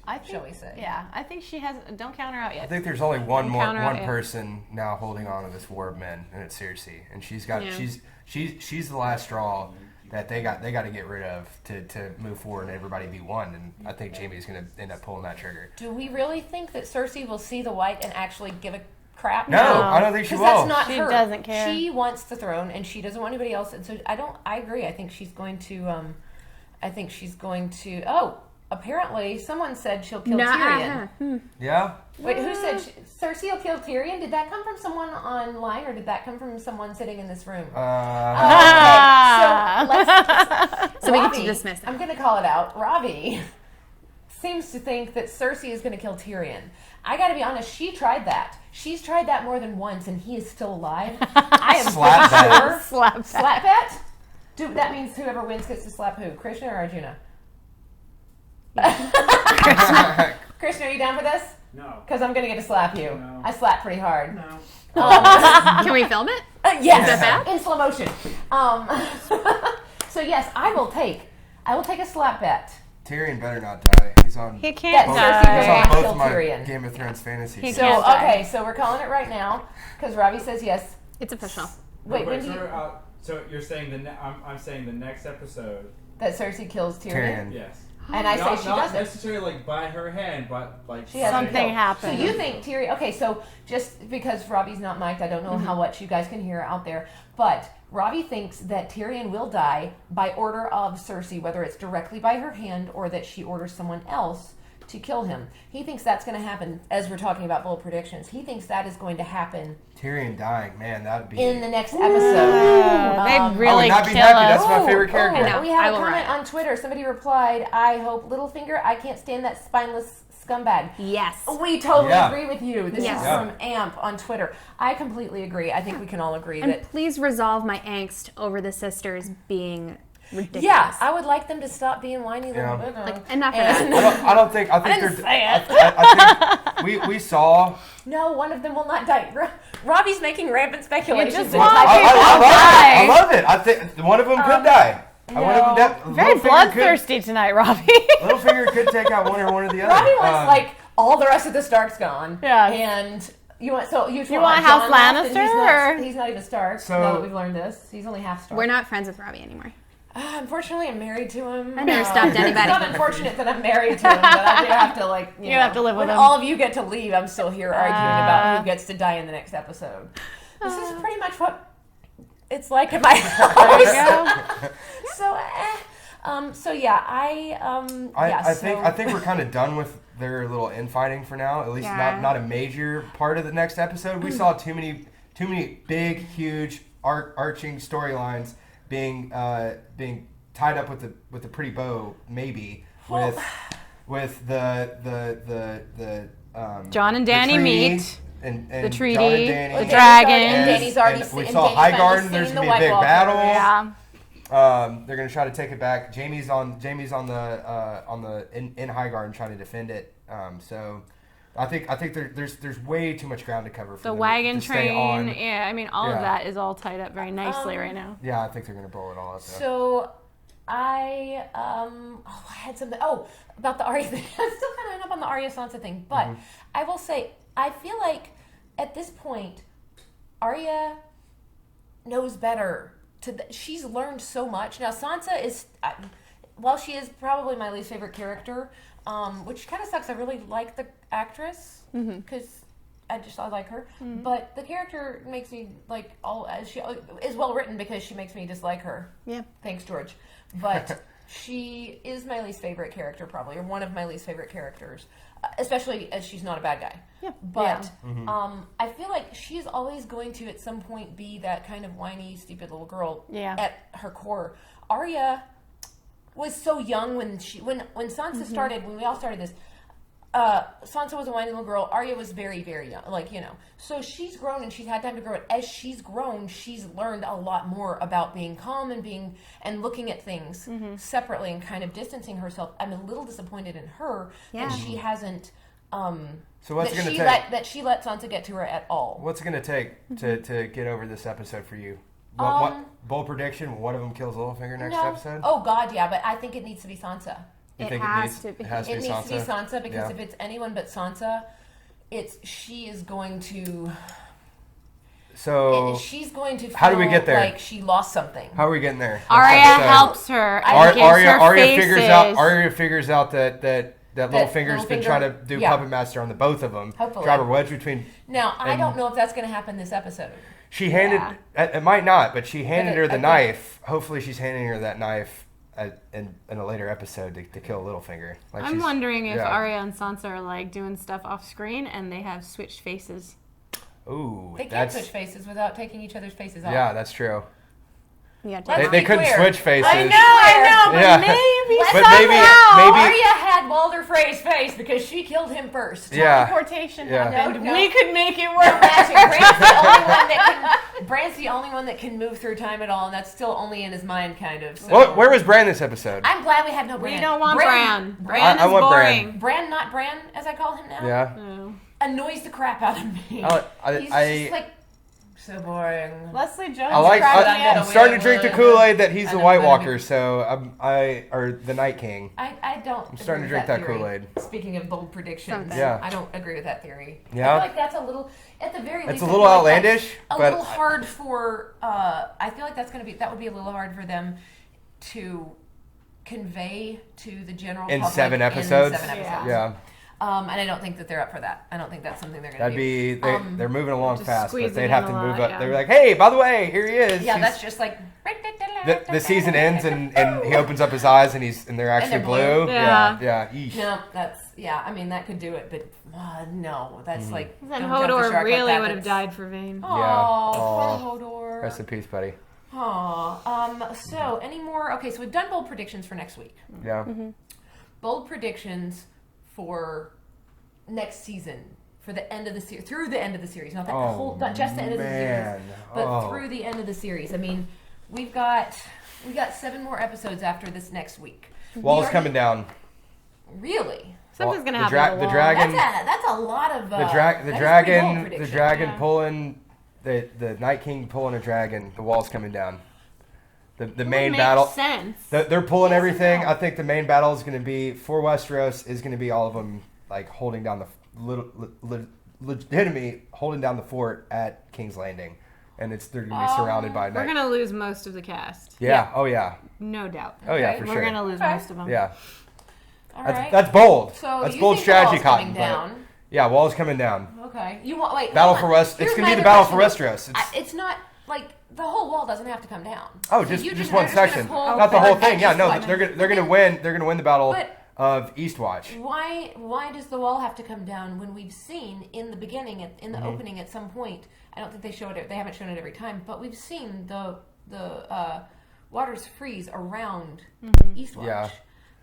I think, shall we say. Yeah, I think she has. Don't count her out I yet. think there's only one Counter- yeah. person now holding on to this war of men, and it's Cersei, and she's got Yeah. she's the last straw that they got to get rid of to move forward and everybody be one, and I think Jamie's going to end up pulling that trigger. do we really think that Cersei will see the white and actually give a crap? No, I don't think she Because will. that's not She her. doesn't care. She wants the throne, and she doesn't want anybody else. And so I agree. I think she's going to. Oh, apparently someone said she'll kill Tyrion. Yeah. Wait, who said Cersei will kill Tyrion? Did that come from someone online, or did that come from someone sitting in this room? Okay, so let's. So we get Robbie, to dismiss it. I'm going to call it out. Robbie seems to think that Cersei is going to kill Tyrion. I got to be honest. She tried that. She's tried that more than once, and he is still alive. I am Slap pretty bet. sure. Slap that. Slap bet? That means whoever wins gets to slap who? Krishna or Arjuna? Krishna, are you down for this? No. Because I'm going to get to slap you. No. I slap pretty hard. No. Can we film it? Yes, Is that bad? in slow motion. So yes, I will take a slap bet. Tyrion better not die. He's on. He That can't Cersei He's will on not both kill of my Tyrion. Game of Thrones fantasy. He teams. So can't die. okay, so we're calling it right now because Robbie says yes. It's official. Wait, when do you, So you're saying I'm saying the next episode. that Cersei kills Tyrion, Tyrion. Yes. and I say she not doesn't. necessarily like by her hand, but like She hasn't Something killed. happened. So you think Tyrion? Okay, so just because Robbie's not mic'd, I don't know how much you guys can hear out there, but Robbie thinks that Tyrion will die by order of Cersei, whether it's directly by her hand or that she orders someone else to kill him. He thinks that's going to happen. As we're talking about bold predictions, he thinks that is going to happen Tyrion dying, man, that'd be. in the next episode. They'd really I would not be kill happy. us. That's my favorite Oh, character. I know. we have I a will comment write. on Twitter. Somebody replied, "I hope Littlefinger. I can't stand that spineless scumbag." Yes. We totally Yeah. agree with you. This Yes. is Yeah. from Amp on Twitter. I completely agree. I think we can all agree And that please resolve my angst over the sisters being ridiculous. Yeah, I would like them to stop being whiny little Yeah. bit. Like, enough of And- that. I don't think. I think didn't they're. say it. I think we saw. No, one of them will not die. Robbie's making rampant speculations. just and want typing. I love it. I think one of them could die. Very bloodthirsty tonight, Robbie. Littlefinger could take out one or the other. Robbie wants like all the rest of the Starks gone. Yeah. And you want You want House Jon left, and Lannister, or- he's not even Stark. So- now that we've learned this, he's only half Stark. We're not friends with Robbie anymore. Unfortunately, I'm married to him. I never stopped anybody. It's not unfortunate that I'm married to him, but I do have to you know, have to live with when him. all of you get to leave, I'm still here arguing about who gets to die in the next episode. This is pretty much what it's like in my house. So yeah, I think we're kind of done with their little infighting for now. At least Yeah. not a major part of the next episode. We saw too many big, huge, arching storylines being tied up with a pretty bow, maybe with the Jon and Danny treaty meet. and The treaty, Jon and Danny. the dragon. And Danny's already And we and saw Danny's High finally Garden. There's seen gonna the be a big White Walker. battle. Yeah. They're gonna try to take it back. Jamie's on the in High Garden trying to defend it. So I think there's way too much ground to cover for The them wagon to stay train. on. Yeah, I mean, all Yeah. of that is all tied up very nicely right now. Yeah, I think they're gonna blow it all up. Though. So I had something about the Arya thing. I'm still kind of hung up on the Arya Sansa thing, but I will say I feel like at this point Arya knows better. She's learned so much. Now Sansa is, while she is probably my least favorite character, which kind of sucks. I really like the actress because I like her, but the character makes me like she is well written because she makes me dislike her. Yeah. Thanks, George. But she is my least favorite character, probably, or one of my least favorite characters, especially as she's not a bad guy. Yeah. But I feel like she's always going to, at some point, be that kind of whiny, stupid little girl at her core. Arya was so young when Sansa started, when we all started this. Sansa was a whiny little girl. Arya was very, very young. So she's grown and she's had time to grow. As she's grown, she's learned a lot more about being calm and looking at things separately and kind of distancing herself. I'm a little disappointed in her that she hasn't. So what's it gonna take? That she let Sansa get to her at all. What's it gonna take to get over this episode for you? What bold prediction? One of them kills Littlefinger next episode. Oh God, yeah, but I think it needs to be Sansa. You think has it needs to be. to be Sansa because if it's anyone but Sansa, she is going to. So she's going to feel how do we get there? like she lost something. How are we getting there? Arya Next episode. helps her. And gives her Arya faces. figures out that Littlefinger's been Littlefinger- trying to do puppet master on the both of them. Hopefully. Drive a wedge between. Now I don't know if that's going to happen this episode. She handed. It might not, but she handed her the I think- knife. Hopefully, she's handing her that knife in a later episode to kill Littlefinger. I'm wondering if Arya and Sansa are like doing stuff off screen and they have switched faces. Ooh, They can't switch faces without taking each other's faces off. Yeah, that's true. Yeah, They couldn't switch faces. I know, but Yeah. maybe But somehow maybe- Arya had Walder Frey's face because she killed him first. Yeah. Teleportation Yeah. happened. No. We could make it work. Bran's the only one that can move through time at all, and that's still only in his mind, kind of. So. Where was Bran this episode? I'm glad we have no Bran. We don't want Bran. Bran Bran I is want boring. Bran, not Bran, as I call him now. Yeah. No. Annoys the crap out of me. He's just like so boring. Leslie Jones. I'm starting to drink the Kool-Aid that he's I the know White better Walker, so or the Night King. I don't. I'm starting to agree drink with that theory. Kool-Aid. Speaking of bold predictions, Something. Yeah. I don't agree with that theory. Yeah? I feel like that's a little, at the very least, It's a I little feel like outlandish, that's but a little hard for. I feel like that would be a little hard for them to convey to the general in public 7 episodes. In 7 episodes. Yeah. And I don't think that they're up for that. I don't think that's something they're going That'd to do. be they're moving along just fast, squeeze but it they'd in have a to lot, move up. yeah. They're like, hey, by the way, here he is. Yeah, that's just like the season ends and he opens up his eyes and they're actually they're blue. blue. Yeah. Yeah. Yeesh. No, I mean that could do it, but no, that's like. Then don't jump the Hodor shark like really that. would have That's- died for Vayne. Oh, poor Hodor. Rest in peace, buddy. So any more? Okay, so we've done bold predictions for next week. Yeah. Bold predictions for next season, for the end of the series, through the end of the series, not just the end of the series, but through the end of the series. I mean, we've got We got 7 more episodes after this next week. Wall's coming down. Really? Something's gonna the happen. the dragon. That's a lot of. The that is a pretty bold the prediction. dragon Yeah. pulling the Night King pulling a dragon. The wall's coming down. The It main would make battle. sense. They're pulling Yes, everything. no. I think the main battle is going to be for Westeros. Is going to be all of them like holding down the legitimately holding down the fort at King's Landing, and they're going to be surrounded by We're night. gonna lose most of the cast. Yeah. Oh yeah. No doubt. Oh yeah. Okay. For We're sure. gonna lose Okay. most of them. Yeah. All That's right. that's bold. So That's you bold think the strategy, wall's Cotton. coming but- down? Yeah, wall's coming down. Okay. You want wait? Battle hold for on. West. Here's It's going my to be the other battle for question. Westeros. It's not like the whole wall doesn't have to come down. Oh, So just you one are just gonna section, pull not the whole back thing. Yeah, no, Eastwatch. they're gonna win. They're gonna win the battle But- of Eastwatch. Why does the wall have to come down when we've seen in the beginning, in the Mm-hmm. opening at some point? I don't think they showed it. They haven't shown it every time, but we've seen the waters freeze around Eastwatch. Yeah.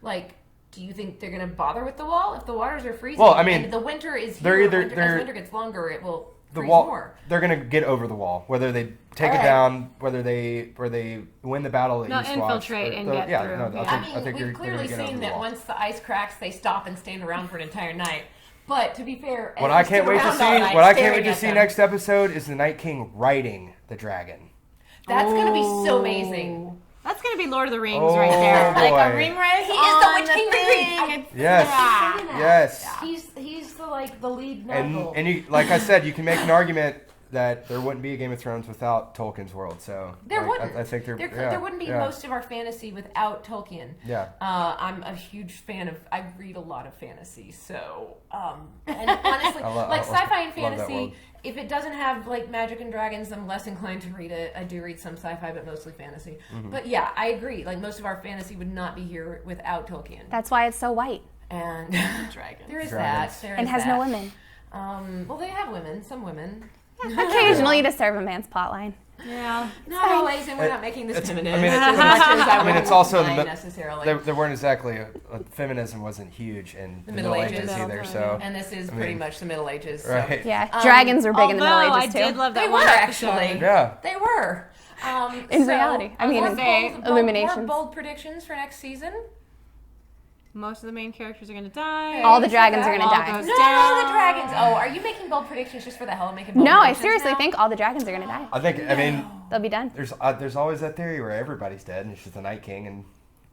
Like, do you think they're going to bother with the wall if the waters are freezing? Well, I mean, and the winter is they're here. either- As winter gets longer, it will The freeze wall. more. They're gonna get over the wall, whether they take All it right. down, whether they win the battle at They'll Eastwatch. infiltrate and get yeah, through. No, Yeah. I I think, mean, I think we've they're clearly gonna get over seen the that wall. once the ice cracks, they stop and stand around for an entire night. But to be fair, What they I can't stood wait to around see, all night what I can't staring wait to at see them. next episode is the Night King riding the dragon. That's going to be so amazing. That's gonna be Lord of the Rings Oh, right there. Like a boy. ring race. He is the on Witch King thing. Ring. It's- Yes. Yeah. Saying that. Yes. He's the lead And novel. and you, like I said, you can make an argument that there wouldn't be a Game of Thrones without Tolkien's world. So there like, wouldn't. I think there wouldn't be most of our fantasy without Tolkien. Yeah. I'm a huge fan of. I read a lot of fantasy, so and honestly, like sci-fi and love that fantasy. world. If it doesn't have like magic and dragons, I'm less inclined to read it. I do read some sci-fi, but mostly fantasy. Mm-hmm. But yeah, I agree. Like most of our fantasy would not be here without Tolkien. That's why it's so white And Dragon. there is Dragons. that. There and is has that. no women. Well, they have women. Some women. Occasionally to serve a man's plotline. Yeah. Not always, and we're not making this It's- feminist. I mean, as much as I mean, would it's also mind the- necessarily. There weren't exactly feminism wasn't huge in the Middle Ages either. So And this is I pretty mean, much the Middle Ages. So. right. Yeah, dragons were big in the Middle Although Ages I too. did love that They one were episode. actually. Yeah. They were. In reality. I mean, more in bold, Illuminations. More bold predictions for next season. Most of the main characters are gonna die. All the dragons are gonna All die. goes No, down. the dragons. Oh, are you making bold predictions just for the hell of making bold No, I predictions seriously now? think all the dragons are gonna die. I mean, They'll be done. there's always that theory where everybody's dead and it's just the Night King and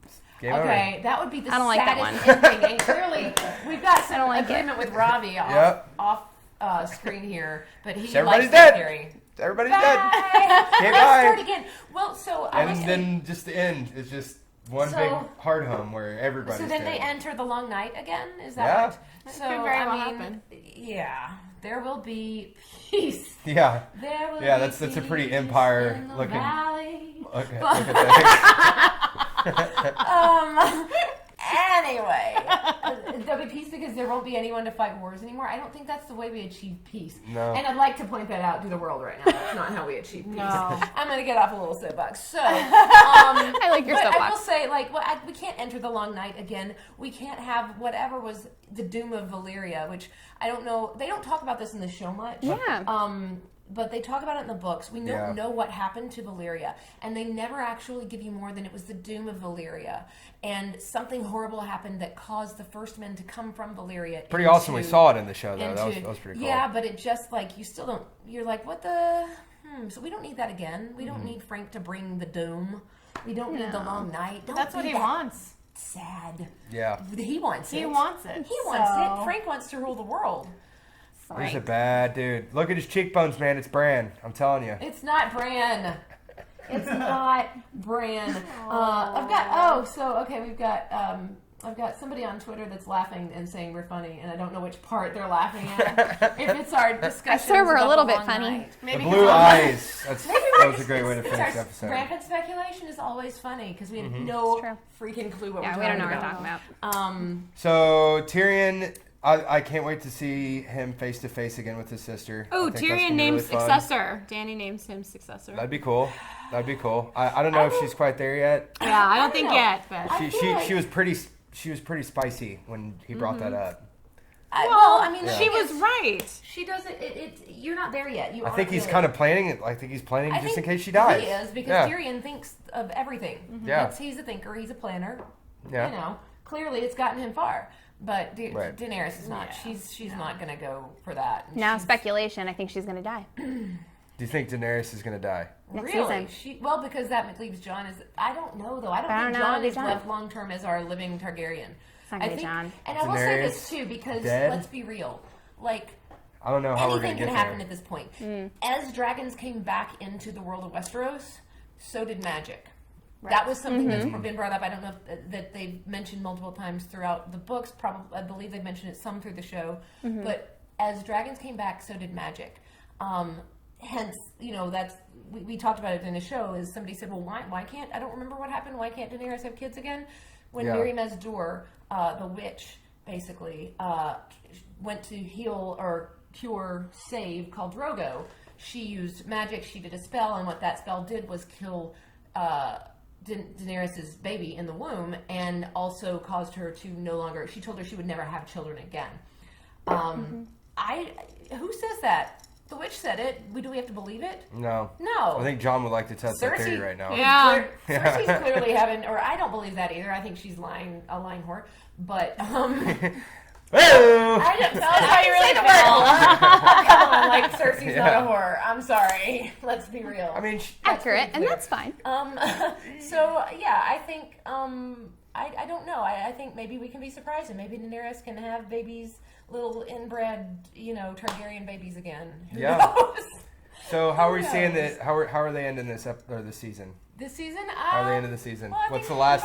it's game Okay, that would be the I don't like that saddest one. ending. And clearly, we've got some don't like agreement with Ravi off, Yep. off screen here, but he Everybody's likes that dead. theory. over. Everybody's Bye. dead. Okay, Let's bye. start again. Well, so I was And then just the end is just one So- big hard home where everybody's so then dead. they enter the long night again. Is that Yeah. right? So could very well I mean, happen. yeah, there will be peace. Yeah. There will Yeah, be that's a pretty peace Empire in the looking- valley. Okay. Look at that. Anyway, there'll be peace because there won't be anyone to fight wars anymore. I don't think that's the way we achieve peace. No. And I'd like to point that out to the world right now. That's not how we achieve peace. No. I'm going to get off a little soapbox. So, I like your but I soapbox. will say, like, we can't enter the long night again. We can't have whatever was the doom of Valyria, which I don't know. They don't talk about this in the show much. Yeah. But they talk about it in the books. We don't Yeah. know what happened to Valyria, and they never actually give you more than it was the doom of Valyria, and something horrible happened that caused the first men to come from Valyria. Pretty awesome. We saw it in the show though. That into- was pretty cool. Yeah, but it just like you still don't. You're like, what the? So we don't need that again. We Mm-hmm. don't need Frank to bring the doom. We don't need the long night. Don't That's what be he that wants. Sad. Yeah. He wants it. He wants it. He wants So- it. Frank wants to rule the world. He's a bad dude. Look at his cheekbones, man. It's Bran. I'm telling you. It's not Bran. It's not Bran. I've got somebody on Twitter that's laughing and saying we're funny, and I don't know which part they're laughing at. If it's our discussion, swear we're a little bit funny. The blue eyes. That was a great way to finish the episode. Rampant speculation is always funny because we have Mm-hmm. no true. freaking clue what Yeah, we're we don't talking know what we're about. talking about. So Tyrion, I can't wait to see him face to face again with his sister. Oh, I think that's gonna Tyrion be names really fun. successor. Danny names him successor. That'd be cool. That'd be cool. I don't know if she's quite there yet. Yeah, I don't don't think know. yet, but I feel like- She was pretty spicy when he brought that up. I mean, she was right. She doesn't. You're not there yet. I think he's kind of planning it. I think he's planning just in case she dies. He is because Tyrion thinks of everything. Mm-hmm. Yeah, he's a thinker. He's a planner. Yeah, you know, clearly it's gotten him far. But Daenerys is not. Yeah. She's not going to go for that. Now speculation. I think she's going to die. Do you think Daenerys is going to die? Next really? season. Well, because that leaves Jon as I don't know though. I don't think Jon is left long term as our living Targaryen. It's not going to be Jon. And I will say this too, because let's be real. Like, I don't know how we're going anything to get can there. happen at this point. As dragons came back into the world of Westeros, so did magic. Right. That was something that's been brought up. I don't know if, that they've mentioned multiple times throughout the books. Probably, I believe they've mentioned it some through the show. But as dragons came back, so did magic. Hence, you know, that's we talked about it in the show. Is somebody said, "Well, why can't I don't remember what happened? Why can't Daenerys have kids again?" When Miri Maz-Dur, the witch, basically went to heal or cure, save Khal Drogo, she used magic. She did a spell, and what that spell did was kill Daenerys' baby in the womb, and also caused her to no longer. She told her she would never have children again. Who says that? The witch said it. Do we have to believe it? No. No. I think John would like to test that theory right now. Yeah. Cersei's clearly having, or I don't believe that either. I think she's lying, a lying whore. But I don't know how you really feel. Come on, like Cersei's not a whore. I'm sorry. Let's be real. I mean, Accurate, and that's fine. So yeah, I think I don't know. I think maybe we can be surprised, and maybe Daenerys can have babies, little inbred, you know, Targaryen babies again. Who knows? So how are we seeing that? How are they ending this season? This season? How are they ending the season? Well, what's the last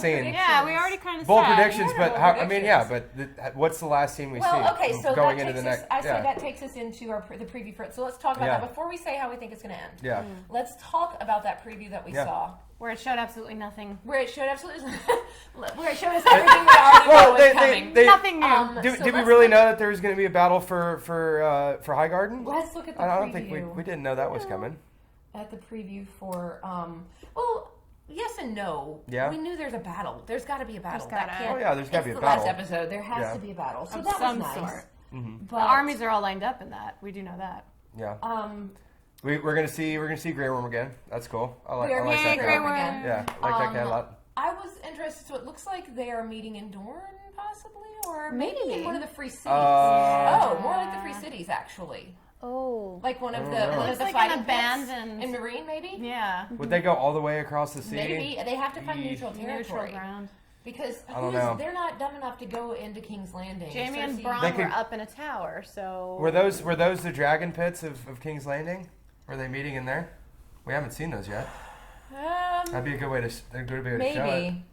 scene? Yeah, we already kind of Bold said. predictions, but what's the last scene we see? Well, okay, so going that into takes the us. next. I say that takes us into the preview for it. So let's talk about that before we say how we think it's going to end. Yeah. Let's talk about that preview that we saw, Where it showed absolutely nothing. where it showed absolutely, where it showed us everything we already know was coming. Nothing new. Did we really know that there was going to be a battle for Highgarden? Let's look at the preview. I don't think we didn't know that was coming. At the preview for well. Yes and no. Yeah. We knew there's a battle. There's got to be a battle. There's gotta- there's got to be a It's battle. the last episode. There has to be a battle. So Of that some was nice. sort. But The armies are all lined up in that. We do know that. Yeah. We're gonna see Grey Worm again. That's cool. I like that Grey guy. Worm again. Yeah, I like that guy a lot. I was interested. So it looks like they are meeting in Dorne, possibly, or maybe in one of the Free Cities. More like the Free Cities, actually. Oh. Like one of the really? one of It's the like fighting an abandoned in Marine, maybe. Yeah. Would they go all the way across the sea? Maybe they have to find neutral territory. Neutral ground. Because don't know. they're not dumb enough to go into King's Landing. Jamie and Cersei- Bronn were up in a tower, so Were those the dragon pits of King's Landing? Were they meeting in there? We haven't seen those yet. That'd be a good way to show it. Maybe.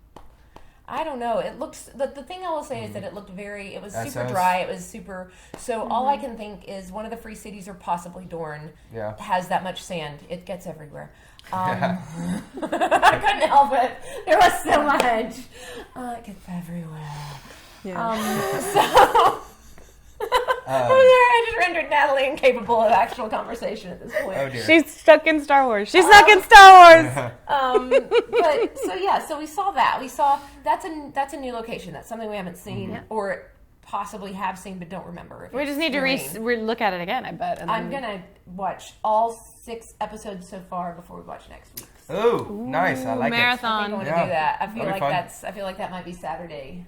I don't know. It looks. The thing I will say is that it looked very. It was super SS. dry. It was super. So all I can think is one of the Free Cities, or possibly Dorne, has that much sand. It gets everywhere. I couldn't help it. There was so much. It gets everywhere. Yeah. I just rendered Natalie incapable of actual conversation at this point. Oh dear. She's stuck in Star Wars. She's stuck in Star Wars. But so we saw that. We saw that's a new location. That's something we haven't seen or possibly have seen but don't remember. we just need to look at it again, I bet. And I'm gonna watch all 6 episodes so far before we watch next week. Oh, nice. I like marathon. I think I'm Yeah. gonna do that. I feel That'd be like fun. I feel like that might be Saturday.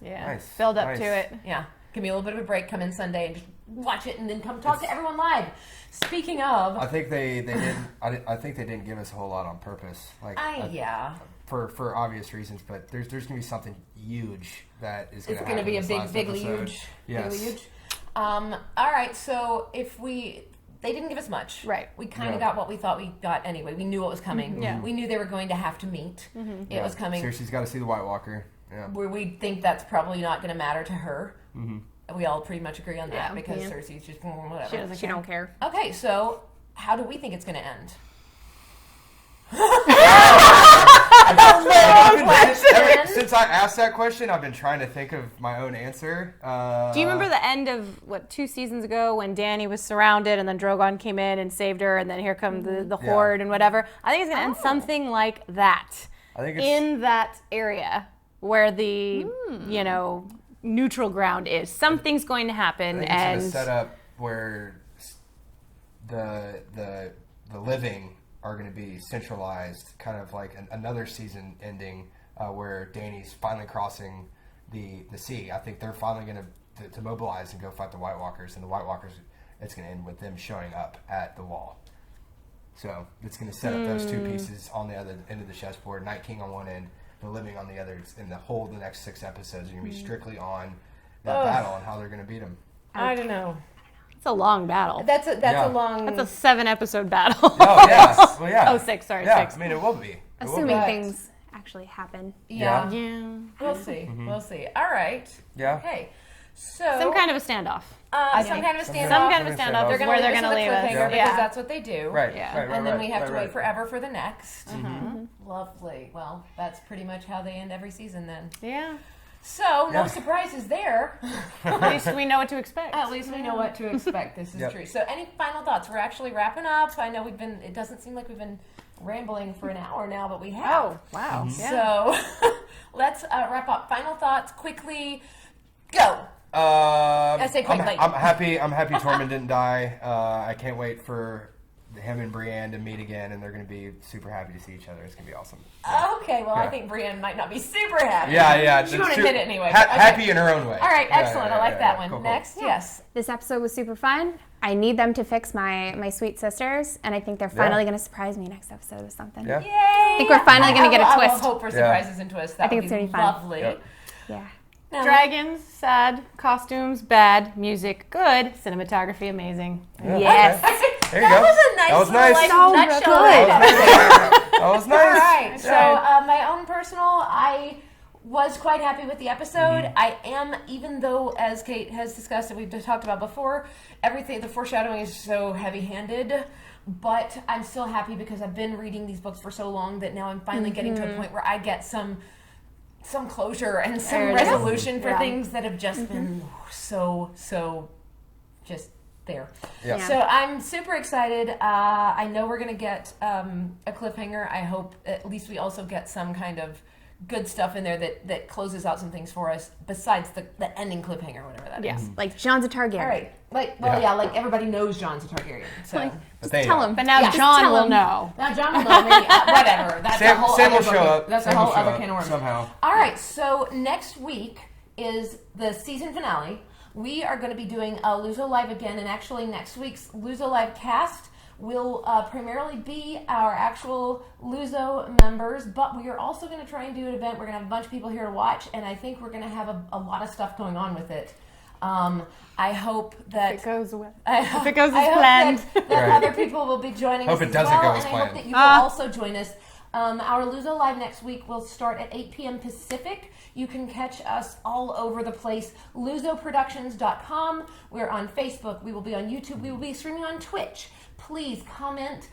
Yeah. Nice. Build up Nice. to it. Yeah. Give me a little bit of a break. Come in Sunday and just watch it, and then come talk to everyone live. Speaking of, I think they didn't. I think they didn't give us a whole lot on purpose. Like for obvious reasons. But there's gonna be something huge that is gonna. It's going to be a big huge. Yes. huge. All right. So they didn't give us much. Right. We kind of got what we thought we got anyway. We knew what was coming. Yeah. We knew they were going to have to meet. It was coming. Cersei's got to see the White Walker. Yeah. Where we think that's probably not going to matter to her. We all pretty much agree on that because Cersei's just whatever. She don't care. Okay, so how do we think it's going to end? Since I asked that question, I've been trying to think of my own answer. Do you remember the end of 2 seasons ago when Dany was surrounded and then Drogon came in and saved her, and then here come the horde and whatever? I think it's going to end something like that. I think it's in that area where the neutral ground is. Something's going to happen, I think and it's going to set up where the living are going to be centralized, kind of like another season ending where Dany's finally crossing the sea. I think they're finally going to mobilize and go fight the White Walkers, and the White Walkers, it's going to end with them showing up at the wall. So it's going to set up those two pieces on the other end of the chessboard. Night King on one end, the living on the other, and the next 6 episodes are going to be strictly on that battle and how they're going to beat them. I don't know. it's a long battle. That's a long. That's a 7-episode battle. Oh, yeah. Well, yeah. Oh, 6, sorry, Yeah, 6. I mean, it will be. It will Assuming be. things actually happen. Yeah. Yeah. We'll see. We'll see. All right. Yeah. Okay. So Some kind of a standoff. some kind of a standoff. Some kind of a standoff. They're where gonna they're leave going us to with a leave us. cliffhanger because that's what they do. Right. Yeah. Right, right, And then we have right, to right. wait forever for the next. Lovely. Well, that's pretty much how they end every season then. Yeah. So, no Yeah. surprises there. At least we know what to expect. At least we know what to expect. This is Yep. true. So, any final thoughts? We're actually wrapping up. I know it doesn't seem like we've been rambling for an hour now, but we have. Oh, wow. Yeah. So, let's wrap up. Final thoughts quickly. Go. I say quickly. I'm happy. I'm happy Tormund didn't die. I can't wait for him and Brienne to meet again, and they're going to be super happy to see each other. It's going to be awesome. Okay, well, I Yeah. think Brienne might not be super happy. Yeah. She won't admit it anyway. Okay. Happy in her own way. All right, Yeah, excellent. yeah, I like yeah, that yeah. one. Cool, cool. Next, yes. This episode was super fun. I need them to fix my sweet sisters, and I think they're finally going to surprise me next episode with something. Yeah. Yay! I think we're finally going to get a I will twist. hope for surprises and twists. That I think would it's be gonna be fun. lovely. Yep. Yeah. Now, Dragons, sad. Costumes, bad. Music, good. Cinematography, amazing. Yeah. Yes. There you that go. was a nice That was little nice. like, So nutshell good. write-up there. That was nice. All right. So Yeah. my own personal, I was quite happy with the episode. I am, even though, as Kate has discussed and we've just talked about before, everything, the foreshadowing is so heavy-handed. But I'm still happy because I've been reading these books for so long that now I'm finally getting to a point where I get some closure and some There it is. resolution for Yeah. things that have just been so just there. Yeah. Yeah. So I'm super excited. I know we're going to get a cliffhanger. I hope at least we also get some kind of good stuff in there that closes out some things for us besides the ending cliffhanger, whatever that is. Yes. Like John's a Targaryen. All right. Yeah. Like everybody knows John's a Targaryen. So. Like, But just they tell know. him. But now Yeah. John Tell will him. know. Now John will know me. Whatever. That's a whole Sam will other show book. up. That's Sam a will whole show other up can of worms. somehow. All right, so next week is the season finale. We are going to be doing a LuZo Live again, and actually next week's LuZo Live cast will primarily be our actual LuZo members, but we are also going to try and do an event. We're going to have a bunch of people here to watch, and I think we're going to have a lot of stuff going on with it. I hope that... If it goes well. If it goes as I hope planned. that Right. other people will be joining Hope us it as doesn't well, go as and I hope planned. that you will also join us. Our LuZo Live next week will start at 8 p.m. Pacific. You can catch us all over the place. LuZoProductions.com. We're on Facebook. We will be on YouTube. We will be streaming on Twitch. Please comment,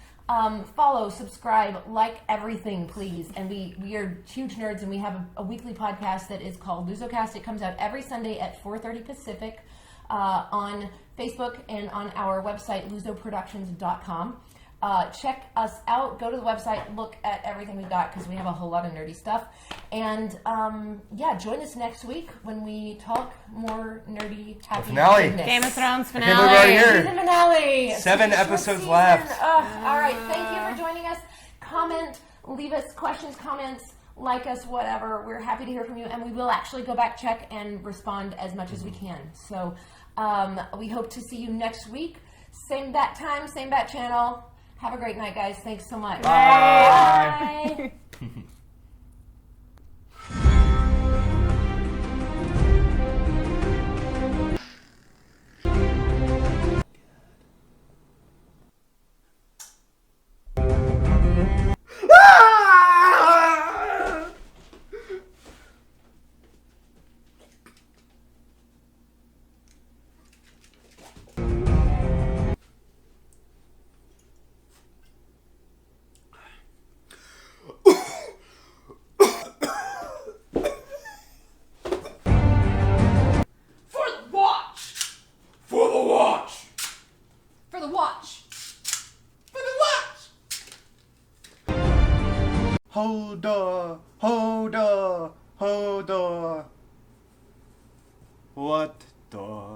follow, subscribe, like everything, please. And we are huge nerds, and we have a weekly podcast that is called LuZoCast. It comes out every Sunday at 4:30 Pacific on Facebook and on our website, LuZoProductions.com. Check us out. Go to the website. Look at everything we've got because we have a whole lot of nerdy stuff. And join us next week when we talk more nerdy, happy finale. goodness. Game of Thrones I can't believe we're already finale. here. Season finale. 7 Such a short episodes season. left. All right. Thank you for joining us. Comment, leave us questions, comments, like us, whatever. We're happy to hear from you, and we will actually go back, check, and respond as much as we can. So we hope to see you next week. Same bat time, same bat channel. Have a great night, guys. Thanks so much. Bye. Bye. For the watch! For the watch! For the watch. For the watch! Hold on. Hold on. Hold on. What the